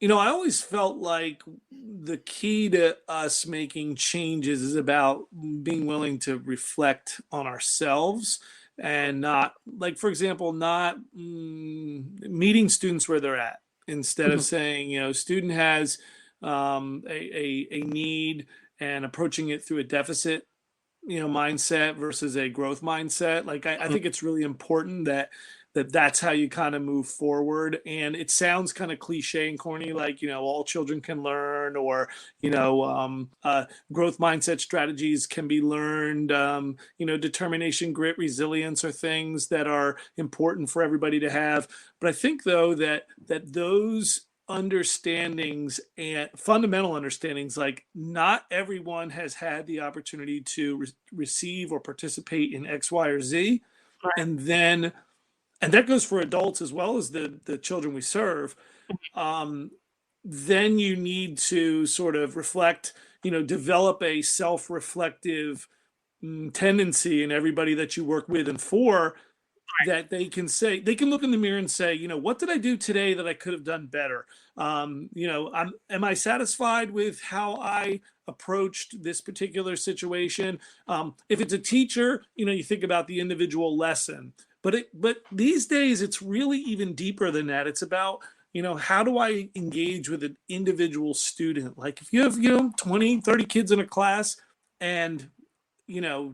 always felt like the key to us making changes is about being willing to reflect on ourselves, and not, like, for example, not meeting students where they're at, instead of Mhm. saying, student has a need, and approaching it through a deficit mindset versus a growth mindset. Like, I think it's really important that's how you kind of move forward. And it sounds kind of cliche and corny, like, all children can learn, or growth mindset strategies can be learned. Determination, grit, resilience are things that are important for everybody to have. But I think, though, that those understandings and fundamental understandings, like, not everyone has had the opportunity to receive or participate in X, Y, or Z. Right. And that goes for adults as well as the children we serve. um, then you need to sort of reflect, develop a self-reflective tendency in everybody that you work with and for, that they can look in the mirror and say, what did I do today that I could have done better? Am I satisfied with how I approached this particular situation? If it's a teacher, you think about the individual lesson, but these days it's really even deeper than that. It's about, how do I engage with an individual student? Like if you have, 20, 30 kids in a class, and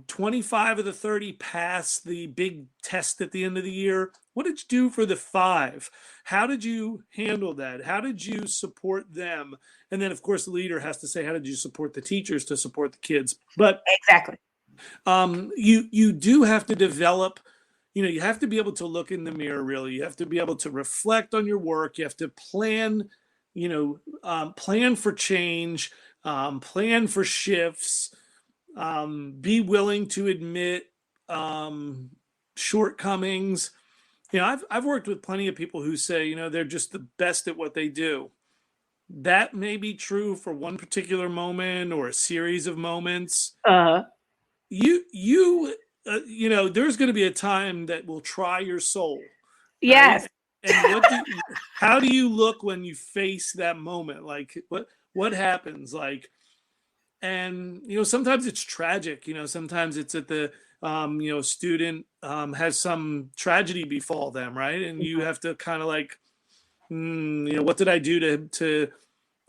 25 of the 30 pass the big test at the end of the year. What did you do for the 5? How did you handle that? How did you support them? And then, of course, the leader has to say, how did you support the teachers to support the kids? But Exactly. you do have to develop, you have to be able to look in the mirror, really. You have to be able to reflect on your work. You have to plan, plan for change, plan for shifts, be willing to admit shortcomings. I've worked with plenty of people who say, they're just the best at what they do. That may be true for one particular moment or a series of moments. Uh, There's going to be a time that will try your soul, yes. right? And how do you look when you face that moment? Like what happens? Like, and sometimes it's tragic. Sometimes it's at the student has some tragedy befall them, right? And you have to kind of like, what did I do to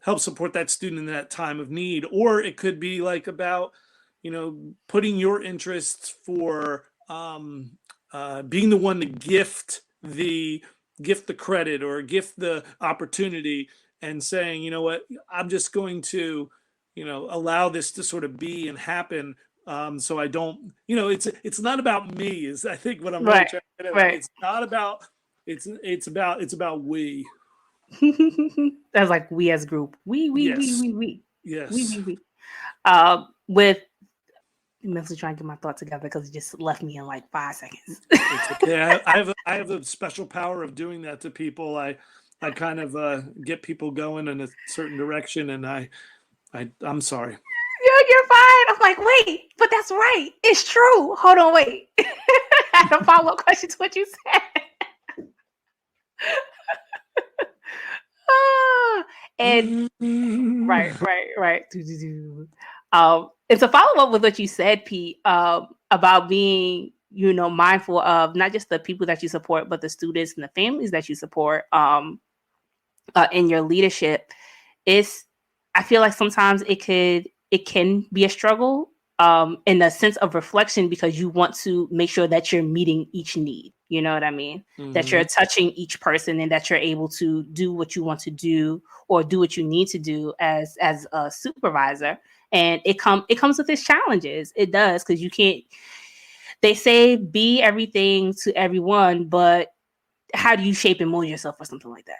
help support that student in that time of need? Or it could be like about putting your interests for being the one to gift the credit or gift the opportunity, and saying, what, I'm just going to allow this to sort of be and happen. So I don't, it's not about me, is I think what I'm really Right. trying to get at. Right. It's not about, it's about we. That's like we as a group. We. Yes. We. Yes. We. With mentally trying to get my thoughts together because it just left me in like 5 seconds. It's okay. I have a special power of doing that to people. I kind of get people going in a certain direction, and I'm sorry. You're fine. I'm like, wait, but that's right. It's true. Hold on, wait. I have a follow-up question to what you said. And right. It's a follow-up with what you said, Pete, about being, mindful of not just the people that you support, but the students and the families that you support in your leadership. I feel like sometimes it can be a struggle in the sense of reflection, because you want to make sure that you're meeting each need. You know what I mean? Mm-hmm. That you're touching each person, and that you're able to do what you want to do or do what you need to do as a supervisor. And it comes with its challenges. It does, because you can't. They say be everything to everyone, but how do you shape and mold yourself for something like that?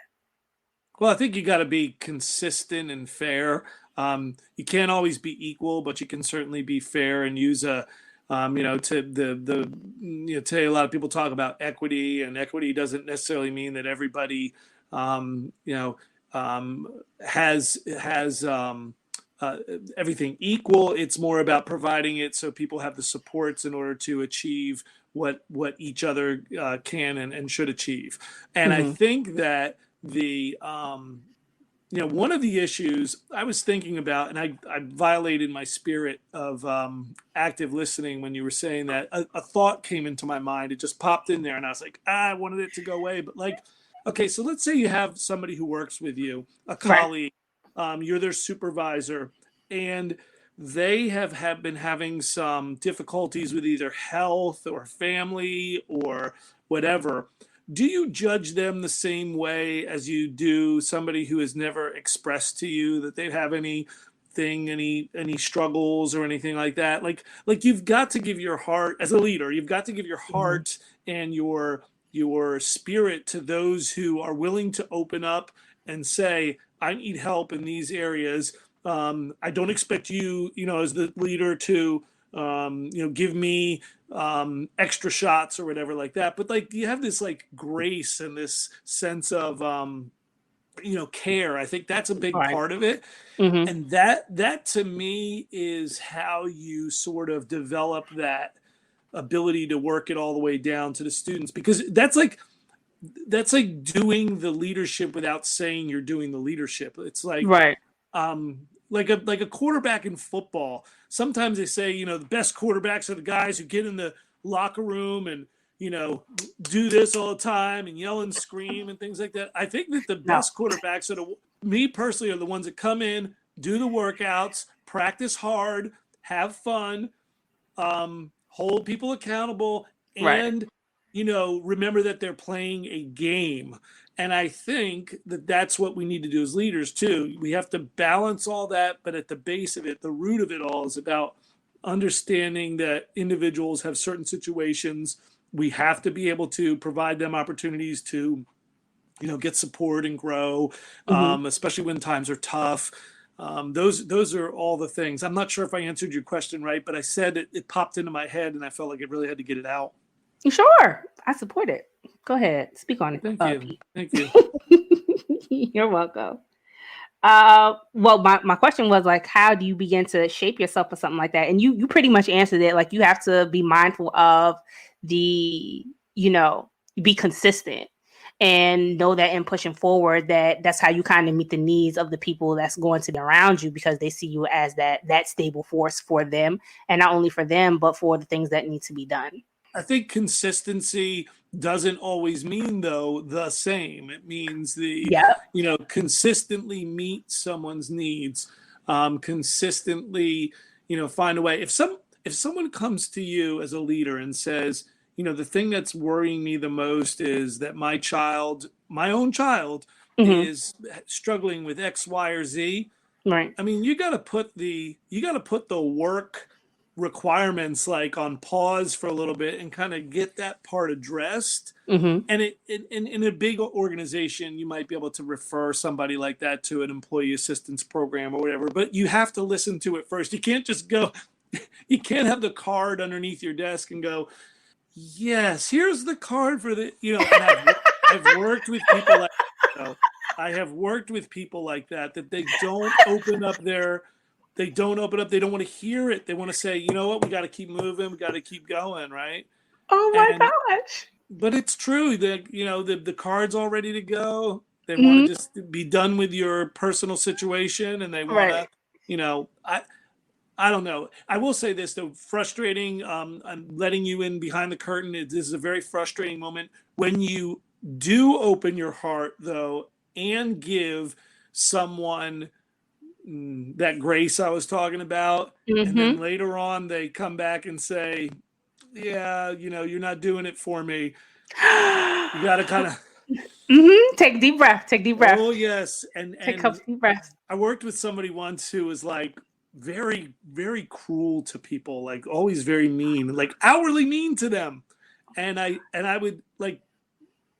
Well, I think you got to be consistent and fair. You can't always be equal, but you can certainly be fair and use today a lot of people talk about equity, and equity doesn't necessarily mean that everybody, has everything equal. It's more about providing it so people have the supports in order to achieve what each other can and should achieve. And I think that one of the issues I was thinking about, and I violated my spirit of active listening when you were saying that, a thought came into my mind. It just popped in there, and I was like, I wanted it to go away. But like, okay, so let's say you have somebody who works with you, a colleague, right. You're their supervisor, and they have been having some difficulties with either health or family or whatever. Do you judge them the same way as you do somebody who has never expressed to you that they have any struggles or anything like that? Like you've got to give your heart as a leader. You've got to give your heart and your spirit to those who are willing to open up and say, I need help in these areas. I don't expect you, as the leader to, give me extra shots or whatever like that. But like you have this like grace and this sense of care. I think that's a big Right. part of it. Mm-hmm. And that to me is how you sort of develop that ability to work it all the way down to the students, because that's like doing the leadership without saying you're doing the leadership. It's Right. like a quarterback in football. Sometimes they say, the best quarterbacks are the guys who get in the locker room and, do this all the time and yell and scream and things like that. I think that the No. best quarterbacks me personally, are the ones that come in, do the workouts, practice hard, have fun, hold people accountable, Right. and remember that they're playing a game. And I think that that's what we need to do as leaders too. We have to balance all that, but at the base of it, the root of it all is about understanding that individuals have certain situations. We have to be able to provide them opportunities to get support and grow, Mm-hmm. especially when times are tough. Those are all the things. I'm not sure if I answered your question right, but I said it popped into my head, and I felt like it really had to get it out. Sure. I support it. Go ahead. Speak on it, Thank you. Pete. Thank you. You're welcome. Well, my question was like, how do you begin to shape yourself for something like that? And you pretty much answered it. Like, you have to be mindful of the, be consistent and know that in pushing forward, that's how you kind of meet the needs of the people that's going to be around you, because they see you as that stable force for them, and not only for them, but for the things that need to be done. I think consistency doesn't always mean, though, the same. It means Yeah. consistently meet someone's needs, consistently, find a way. If someone comes to you as a leader and says, the thing that's worrying me the most is that my own child, Mm-hmm. is struggling with X, Y, or Z. Right. I mean, you got to put the work requirements like on pause for a little bit and kind of get that part addressed. Mm-hmm. And in a big organization, you might be able to refer somebody like that to an employee assistance program or whatever. But you have to listen to it first. You can't just go. You can't have the card underneath your desk and go, yes, here's the card for the. And I've worked with people like. I have worked with people like that they don't open up their. They don't open up. They don't want to hear it. They want to say, you know what, we got to keep moving. We got to keep going, right? Oh my And gosh. but it's true that the card's all ready to go. They want to Mm-hmm. just be done with your personal situation, and they want Right. to, I don't know. I will say this though, frustrating. I'm letting you in behind the curtain. This is a very frustrating moment when you do open your heart though and give someone that grace I was talking about, and then Mm-hmm. later on they come back and say, yeah, you're not doing it for me. You got to kind of, Mm-hmm. Take a deep breath. Take a deep breath. oh yes. and Take a couple and deep breaths. I worked with somebody once who was like very, very cruel to people, like always very mean, like hourly mean to them. And I would like,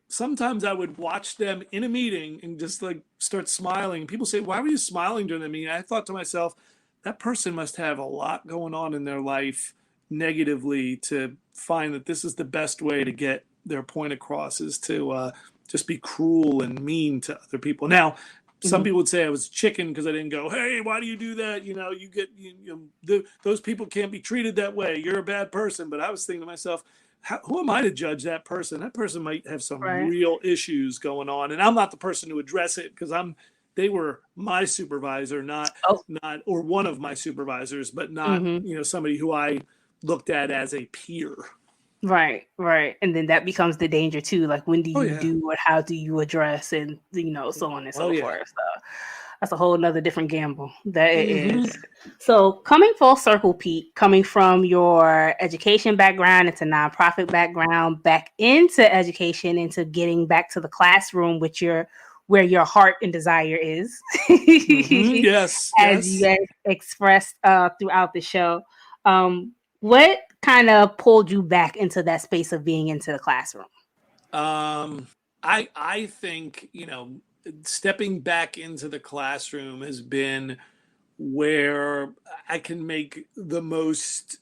sometimes I would watch them in a meeting and just like start smiling. People say, why were you smiling during the meeting? I thought to myself, that person must have a lot going on in their life negatively to find that this is the best way to get their point across, is to just be cruel and mean to other people. Now, some Mm-hmm. people would say I was chicken because I didn't go, hey, why do you do that? Those people can't be treated that way. You're a bad person. But I was thinking to myself, who am I to judge that person? That person might have some Right. real issues going on, and I'm not the person to address it because they were my supervisor, Oh. not or one of my supervisors, but not Mm-hmm. somebody who I looked at as a peer. Right. Right. And then that becomes the danger too. Like, when do Oh you yeah. do or how do you address, and so on and Oh so yeah. forth. So that's a whole nother different gamble that it Mm-hmm. is. So coming full circle, Pete, coming from your education background into nonprofit background, back into education, into getting back to the classroom, which where your heart and desire is, Mm-hmm. Yes. as you Yes. guys expressed throughout the show. What kind of pulled you back into that space of being into the classroom? Um, I think stepping back into the classroom has been where I can make the most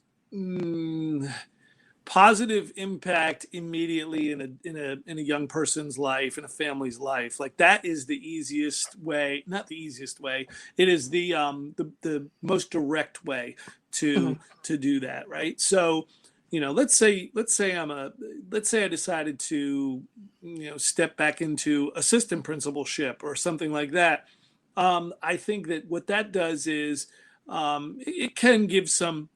positive impact immediately in a young person's life, in a family's life. Like that is the easiest way, not the easiest way. It is the most direct way to Mhm. do that, right? So, let's say I decided to, step back into assistant principalship or something like that. I think that what that does is it can give some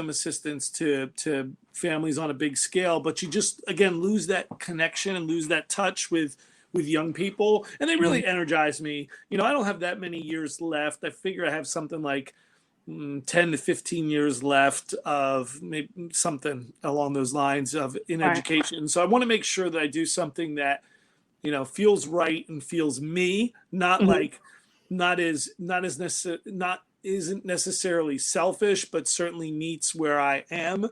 assistance to families on a big scale, but you just again lose that connection and lose that touch with young people, and they Mhm. really energize me. I don't have that many years left. I figure I have something like 10 to 15 years left of maybe something along those lines of in Right. education. So I want to make sure that I do something that feels right and feels me, not Mhm. like not as necessary, not isn't necessarily selfish, but certainly meets where I am.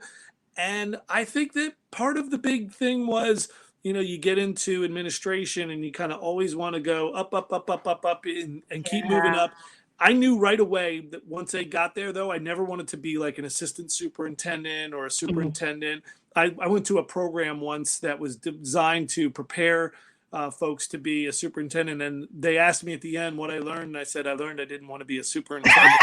And I think that part of the big thing was, you get into administration and you kind of always want to go up, up, up, up, up, up, and keep moving Yeah. up. I knew right away that once I got there, though, I never wanted to be like an assistant superintendent or a Mhm. superintendent. I went to a program once that was designed to prepare folks to be a superintendent. And they asked me at the end what I learned. And I said, I learned I didn't want to be a superintendent.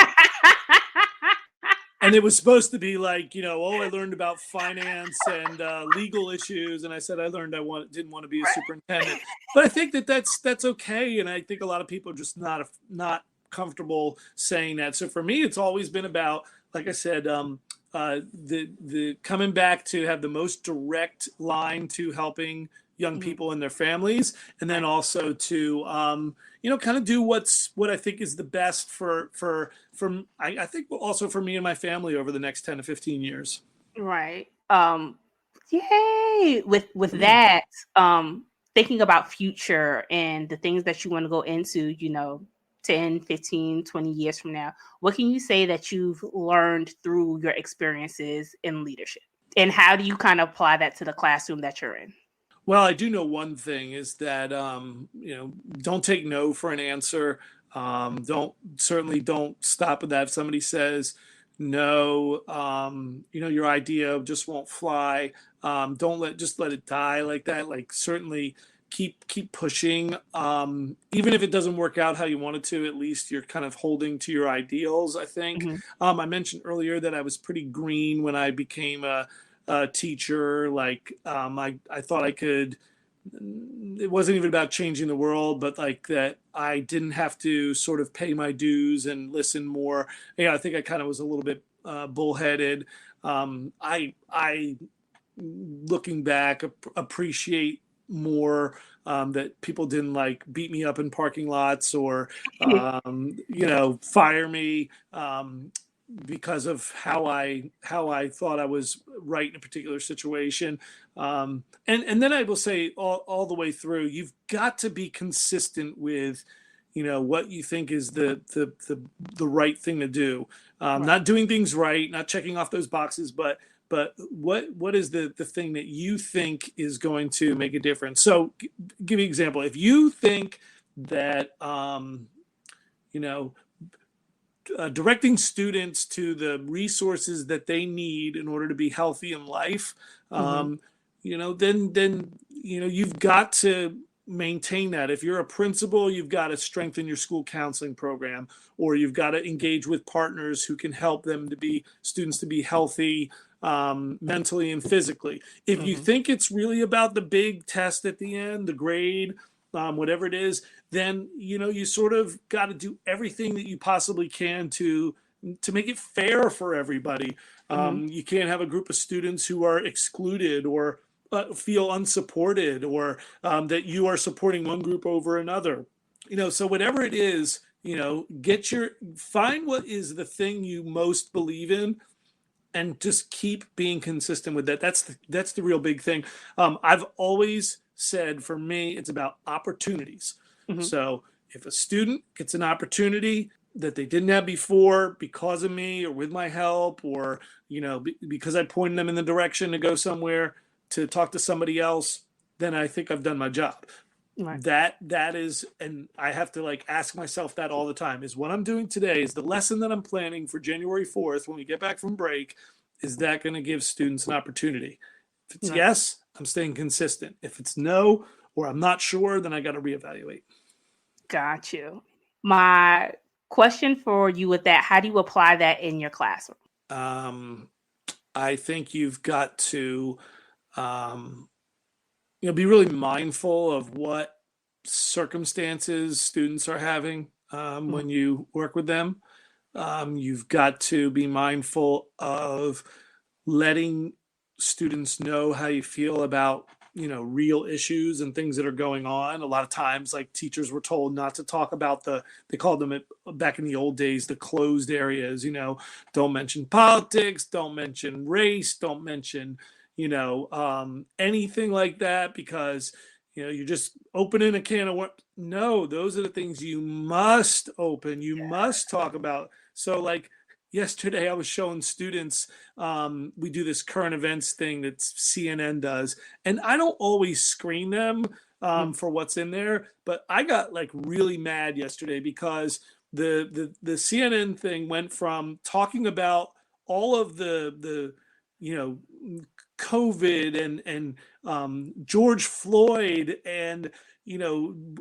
And it was supposed to be like, oh, I learned about finance and legal issues, and I said I learned didn't want to be a superintendent. But I think that that's okay, and I think a lot of people are just not comfortable saying that. So for me, it's always been about, like I said, the coming back to have the most direct line to helping young Mhm. people and their families, and then Right. also to kind of do what I think is the best I think also for me and my family over the next 10 to 15 years. Right. Yay. With Mm. that, thinking about future and the things that you want to go into, 10, 15, 20 years from now, what can you say that you've learned through your experiences in leadership? And how do you kind of apply that to the classroom that you're in? Well, I do know one thing is that don't take no for an answer. Don't stop at that. If somebody says no, your idea just won't fly. Don't let it die like that. Like certainly keep pushing. Even if it doesn't work out how you want it to, at least you're kind of holding to your ideals. I think Mhm. I mentioned earlier that I was pretty green when I became a teacher. Like I thought I could. It wasn't even about changing the world, but like that I didn't have to sort of pay my dues and listen more. I think I kind of was a little bit bullheaded. I looking back appreciate more that people didn't like beat me up in parking lots or fire me because of how I thought I was right in a particular situation. And then I will say all the way through, you've got to be consistent with what you think is the right thing to do. Right. Not doing things right, not checking off those boxes, but what is the thing that you think is going to make a difference? So give you an example. If you think that you know directing students to the resources that they need in order to be healthy in life, Mhm. then you've got to maintain that. If you're a principal, you've got to strengthen your school counseling program, or you've got to engage with partners who can help them to be students to be healthy mentally and physically. If you Mhm. think it's really about the big test at the end, the grade, whatever it is, then you sort of got to do everything that you possibly can to make it fair for everybody. Mhm. You can't have a group of students who are excluded or feel unsupported, or that you are supporting one group over another. So whatever it is, find what is the thing you most believe in, and just keep being consistent with that. That's the real big thing. I've always said for me, it's about opportunities. Mhm. So if a student gets an opportunity that they didn't have before because of me or with my help, or because I pointed them in the direction to go somewhere to talk to somebody else, then I think I've done my job. Right. That is, and I have to like ask myself that all the time, is what I'm doing today, is the lesson that I'm planning for January 4th when we get back from break, is that going to give students an opportunity? If it's Right. yes, I'm staying consistent. If it's no, or I'm not sure, then I got to reevaluate. Got you. My question for you with that, how do you apply that in your classroom? Um, I think you've got to, um, be really mindful of what circumstances students are having Mhm. when you work with them. You've got to be mindful of letting students know how you feel about real issues and things that are going on. A lot of times, like, teachers were told not to talk about they called them back in the old days, the closed areas. Don't mention politics, don't mention race, don't mention anything like that, because you're just opening a can of worms. No, those are the things you must open, you must talk about. So, like, yesterday I was showing students, we do this current events thing that CNN does, and I don't always screen them Mhm. for what's in there, but I got like really mad yesterday because the CNN thing went from talking about all of the you know COVID and George Floyd and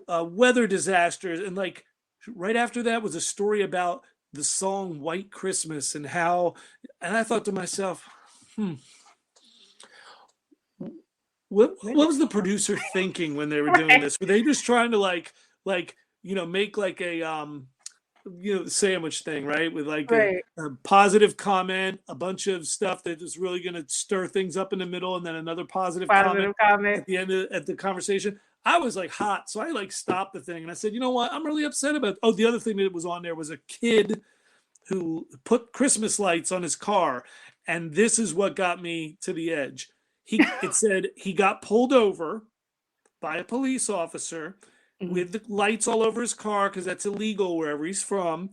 weather disasters, and like right after that was a story about the song White Christmas and how, and I thought to myself, Where what did was the producer thinking when they were doing right, this? Were they just trying to like make like a sandwich thing, right? With like right. a positive comment, a bunch of stuff that is really going to stir things up in the middle, and then another positive comment Positive comment. at the end of at the conversation. I was like hot, so I like stopped the thing and I said, you know what? I'm really upset about it. Oh, the other thing that was on there was a kid who put Christmas lights on his car, and this is what got me to the edge. It said he got pulled over by a police officer Mhm. with the lights all over his car because that's illegal wherever he's from,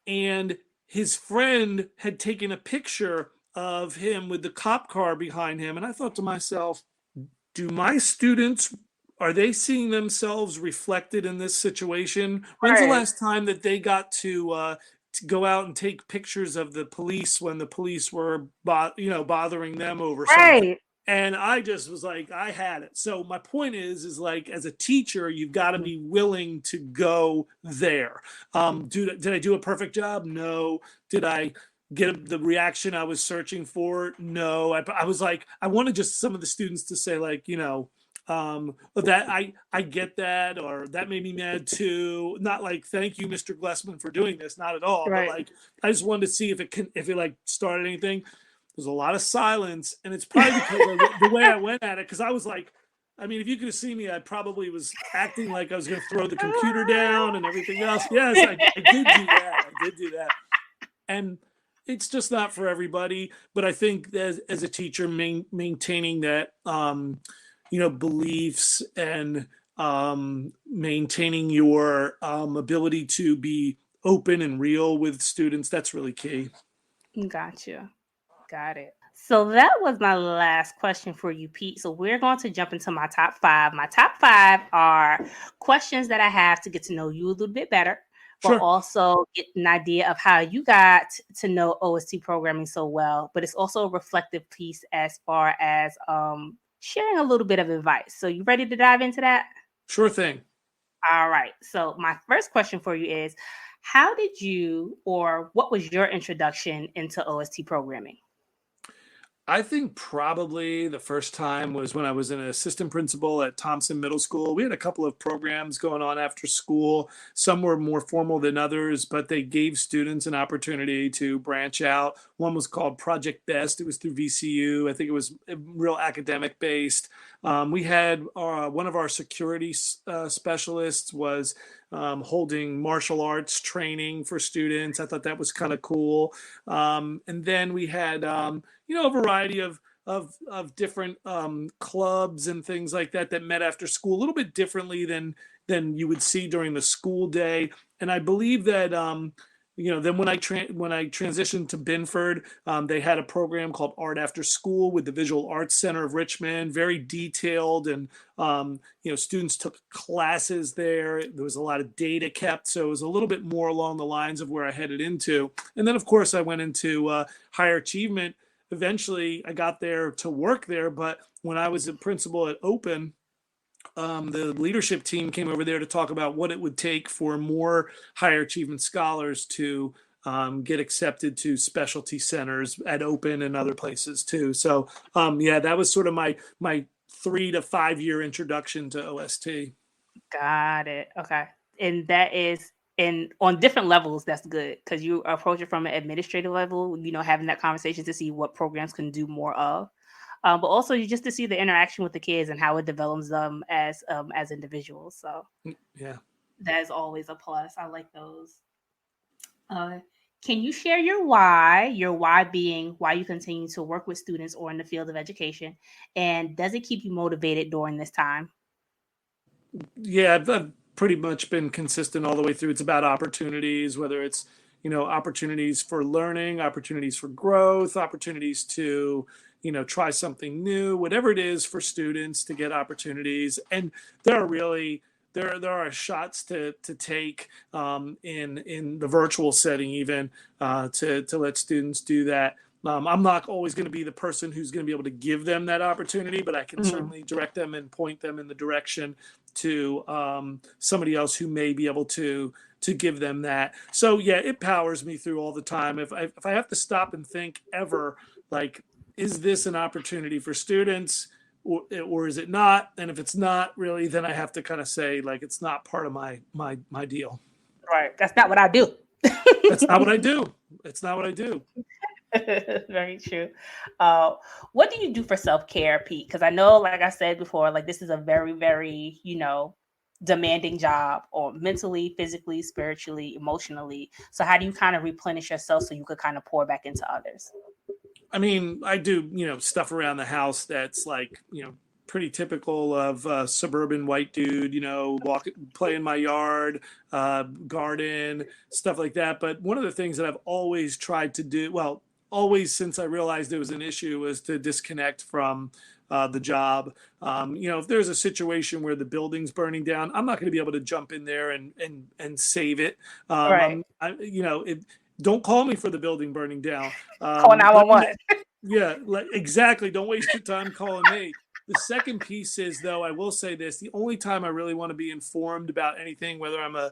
and his friend had taken a picture of him with the cop car behind him, and I thought to myself, do my students, are they seeing themselves reflected in this situation? When's the Right, last time that they got to go out and take pictures of the police when the police were bothering them over something? right. And I just was like, I had it. So my point is like, as a teacher, you've got to Mhm. be willing to go there. Did I do a perfect job? No. Did I get the reaction I was searching for? No. I was like, I wanted just some of the students to say, like, that I get that, or that made me mad too. Not like, thank you, Mr. Glessman, for doing this. Not at all. But Right. like, I just wanted to see if it like started anything. There's a lot of silence, and it's probably because of the way I went at it. Because I was like, I mean, if you could have seen me, I probably was acting like I was going to throw the computer down and everything else. Yes, I did do that. I did do that, and it's just not for everybody. But I think as a teacher, maintaining that, beliefs and maintaining your ability to be open and real with students, that's really key. Gotcha. Got it. So that was my last question for you, Pete. So we're going to jump into my top five. My top five are questions that I have to get to know you a little bit better, but Sure. also get an idea of how you got to know OST programming so well. But it's also a reflective piece as far as sharing a little bit of advice. So you ready to dive into that? Sure thing. All right. So my first question for you is, how did you, or what was your introduction into OST programming? I think probably the first time was when I was an assistant principal at Thompson Middle School. We had a couple of programs going on after school. Some were more formal than others, but they gave students an opportunity to branch out. One was called Project Best. It was through VCU. I think it was real academic based. We had one of our security specialists was holding martial arts training for students. I thought that was kind of cool. And then we had a variety of different clubs and things like that that met after school a little bit differently than you would see during the school day. And I believe that then when when I transitioned to Binford, they had a program called Art After School with the Visual Arts Center of Richmond, very detailed, and students took classes there. There was a lot of data kept, so it was a little bit more along the lines of where I headed into. And then, of course, I went into higher achievement eventually I got there to work there. But when I was a principal at Open, the leadership team came over there to talk about what it would take for more higher achievement scholars to get accepted to specialty centers at Open and other places too. So yeah, that was sort of my 3 to 5 year introduction to OST. Got it. Okay. And that is and on different levels, that's good because you approach it from an administrative level, having that conversation to see what programs can do more of. But also you just to see the interaction with the kids and how it develops them as individuals. So Yeah. that is always a plus. I like those. Uh, can you share your why being why you continue to work with students or in the field of education? And does it keep you motivated during this time? Yeah, I've pretty much been consistent all the way through. It's about opportunities, whether it's, opportunities for learning, opportunities for growth, opportunities to, try something new, whatever it is for students to get opportunities. And there are really there are shots to take in the virtual setting even to let students do that. I'm not always going to be the person who's going to be able to give them that opportunity, but I can Mhm. certainly direct them and point them in the direction to somebody else who may be able to give them that. So yeah, it powers me through all the time. If I have to stop and think ever, like, is this an opportunity for students? Or is it not? And if it's not really, then I have to kind of say like it's not part of my deal. Right. That's not what I do. That's not what I do. It's not what I do. Very true. Uh, what do you do for self care, Pete? Because I know, like I said before, like this is a very, very, demanding job, or mentally, physically, spiritually, emotionally. So, how do you kind of replenish yourself so you could kind of pour back into others? I mean, I do, stuff around the house that's like, pretty typical of a suburban white dude, walk, play in my yard, garden, stuff like that. But one of the things that I've always tried to do, well, always since I realized it was an issue, was to disconnect from the job. If there's a situation where the building's burning down, I'm not going to be able to jump in there and save it. Right. Don't call me for the building burning down. Call Let me know. 911. Yeah, exactly. Don't waste your time calling me. The second piece is, though, I will say this: the only time I really want to be informed about anything, whether I'm a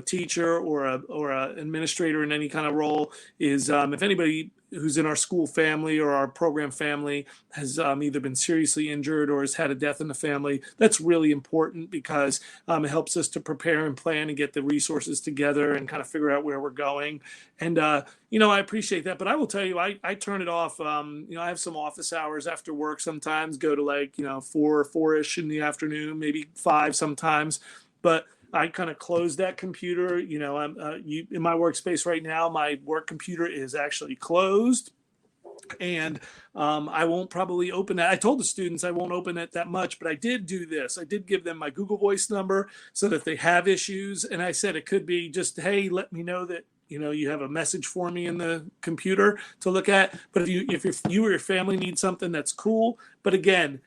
teacher or a administrator in any kind of role, is if anybody who's in our school family or our program family has either been seriously injured or has had a death in the family. That's really important because it helps us to prepare and plan and get the resources together and kind of figure out where we're going. And I appreciate that, but I will tell you, I turn it off. I have some office hours after work sometimes, go to like 4-ish in the afternoon, maybe 5 sometimes, but I kind of close that computer. I'm in my workspace right now. My work computer is actually closed, and I won't probably open that. I told the students I won't open it that much, but I did do this. I did give them my Google Voice number so that if they have issues, and I said it could be just, hey, let me know that you have a message for me in the computer to look at. But if you or your family need something, that's cool. But again,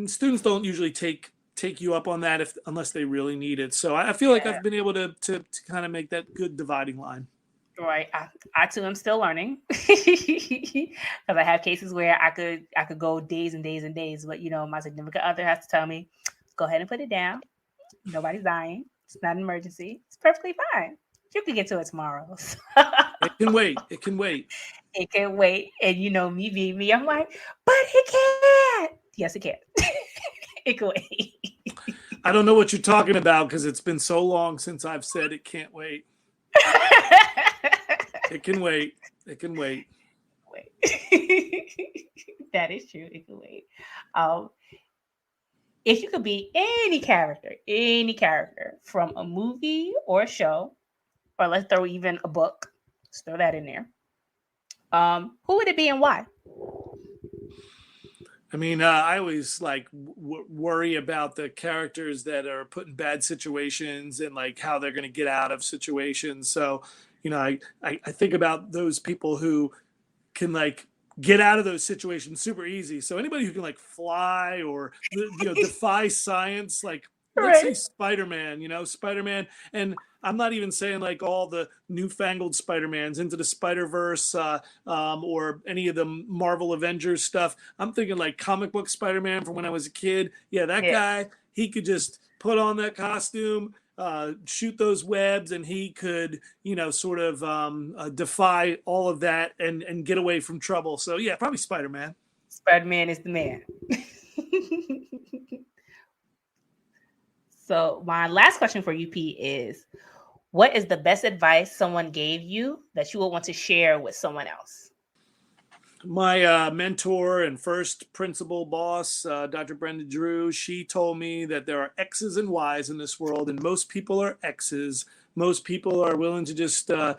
students don't usually take you up on that unless they really need it. So I feel like Yeah. I've been able to kind of make that good dividing line. Right. I too am still learning because I have cases where I could go days and days and days, but my significant other has to tell me, go ahead and put it down. Nobody's dying. It's not an emergency. It's perfectly fine. You can get to it tomorrow. It can wait. It can wait. It can wait. And me being me, I'm like, but it can't. Yes, it can. It can wait. I don't know what you're talking about because it's been so long since I've said it can't wait. It can wait. It can wait. Wait. That is true. It can wait. Um, if you could be any character from a movie or a show, or let's throw even a book, let's throw that in there. Who would it be and why? I mean, I always like worry about the characters that are put in bad situations and like how they're going to get out of situations. So, I think about those people who can like get out of those situations super easy. So anybody who can like fly or defy science, like let's Right. say Spider-Man, Spider-Man. And I'm not even saying like all the newfangled Spider-Mans into the Spider-Verse, or any of the Marvel Avengers stuff. I'm thinking like comic book Spider-Man from when I was a kid. Yeah, that Yeah. guy, he could just put on that costume, shoot those webs, and he could, sort of defy all of that and get away from trouble. So yeah, probably Spider-Man. Spider-Man is the man. So my last question for you, Pete, is what is the best advice someone gave you that you would want to share with someone else? My mentor and first principal boss, Dr. Brenda Drew, she told me that there are X's and Y's in this world, and most people are X's. Most people are willing to just, kind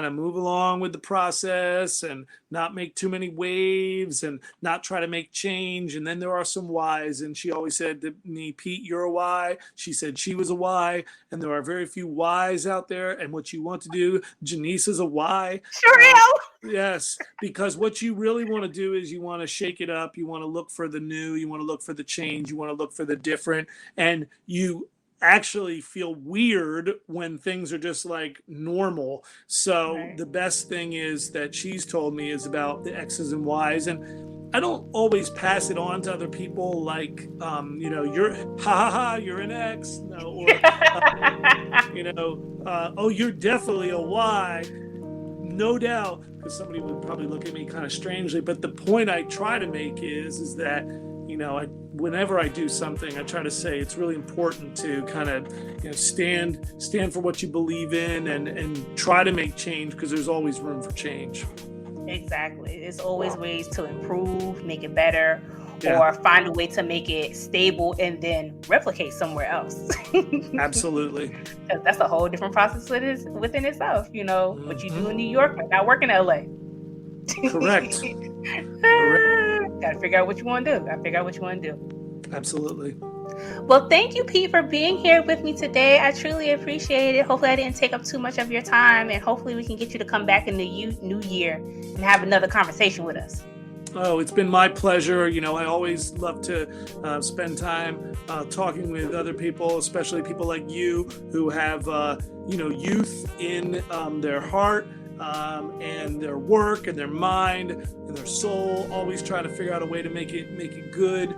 of move along with the process and not make too many waves and not try to make change. And then there are some Y's. And she always said to me, Pete, you're a Y. She said she was a Y. And there are very few Y's out there. And what you want to do, Janice is a Y. Sure Yes, because what you really want to do is you want to shake it up. You want to look for the new. You want to look for the change. You want to look for the different. And you actually feel weird when things are just like normal. So Right. the best thing is that she's told me is about the X's and Y's. And I don't always pass it on to other people like, you're you're an X. No, or, oh, you're definitely a Y. No doubt, because somebody would probably look at me kind of strangely. But the point I try to make is that, whenever I do something, I try to say it's really important to kind of, stand for what you believe in and try to make change, because there's always room for change. Exactly. There's always ways to improve, make it better, Yeah. or find a way to make it stable and then replicate somewhere else. Absolutely. That's a whole different process within itself. What you do in New York might not work in LA. Correct. Gotta figure out what you want to do. Absolutely. Well, thank you, Pete, for being here with me today. I truly appreciate it. Hopefully I didn't take up too much of your time, and hopefully we can get you to come back in the new year and have another conversation with us. Oh, it's been my pleasure. I always love to spend time talking with other people, especially people like you who have, youth in their heart, and their work and their mind and their soul. Always trying to figure out a way to make it good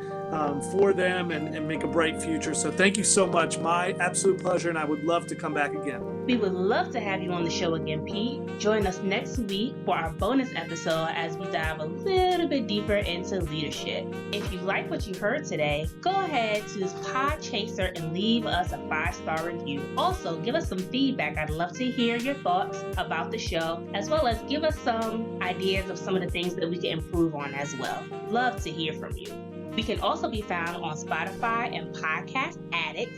for them and make a bright future. So thank you so much. My absolute pleasure, and I would love to come back again. We would love to have you on the show again, Pete. Join us next week for our bonus episode as we dive a little bit deeper into leadership. If you like what you heard today, go ahead to Podchaser and leave us a 5-star review. Also, give us some feedback. I'd love to hear your thoughts about the show, as well as give us some ideas of some of the things that we can improve on as well. Love to hear from you. We can also be found on Spotify and Podcast Addict.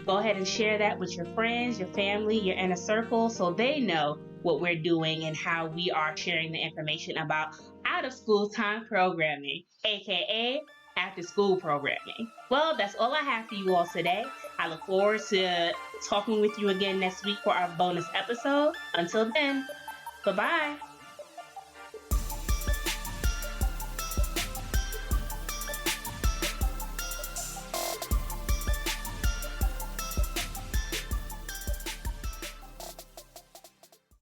Go ahead and share that with your friends, your family, your inner circle, so they know what we're doing and how we are sharing the information about out-of-school time programming, aka after-school programming. Well, that's all I have for you all today. I look forward to talking with you again next week for our bonus episode. Until then, bye-bye.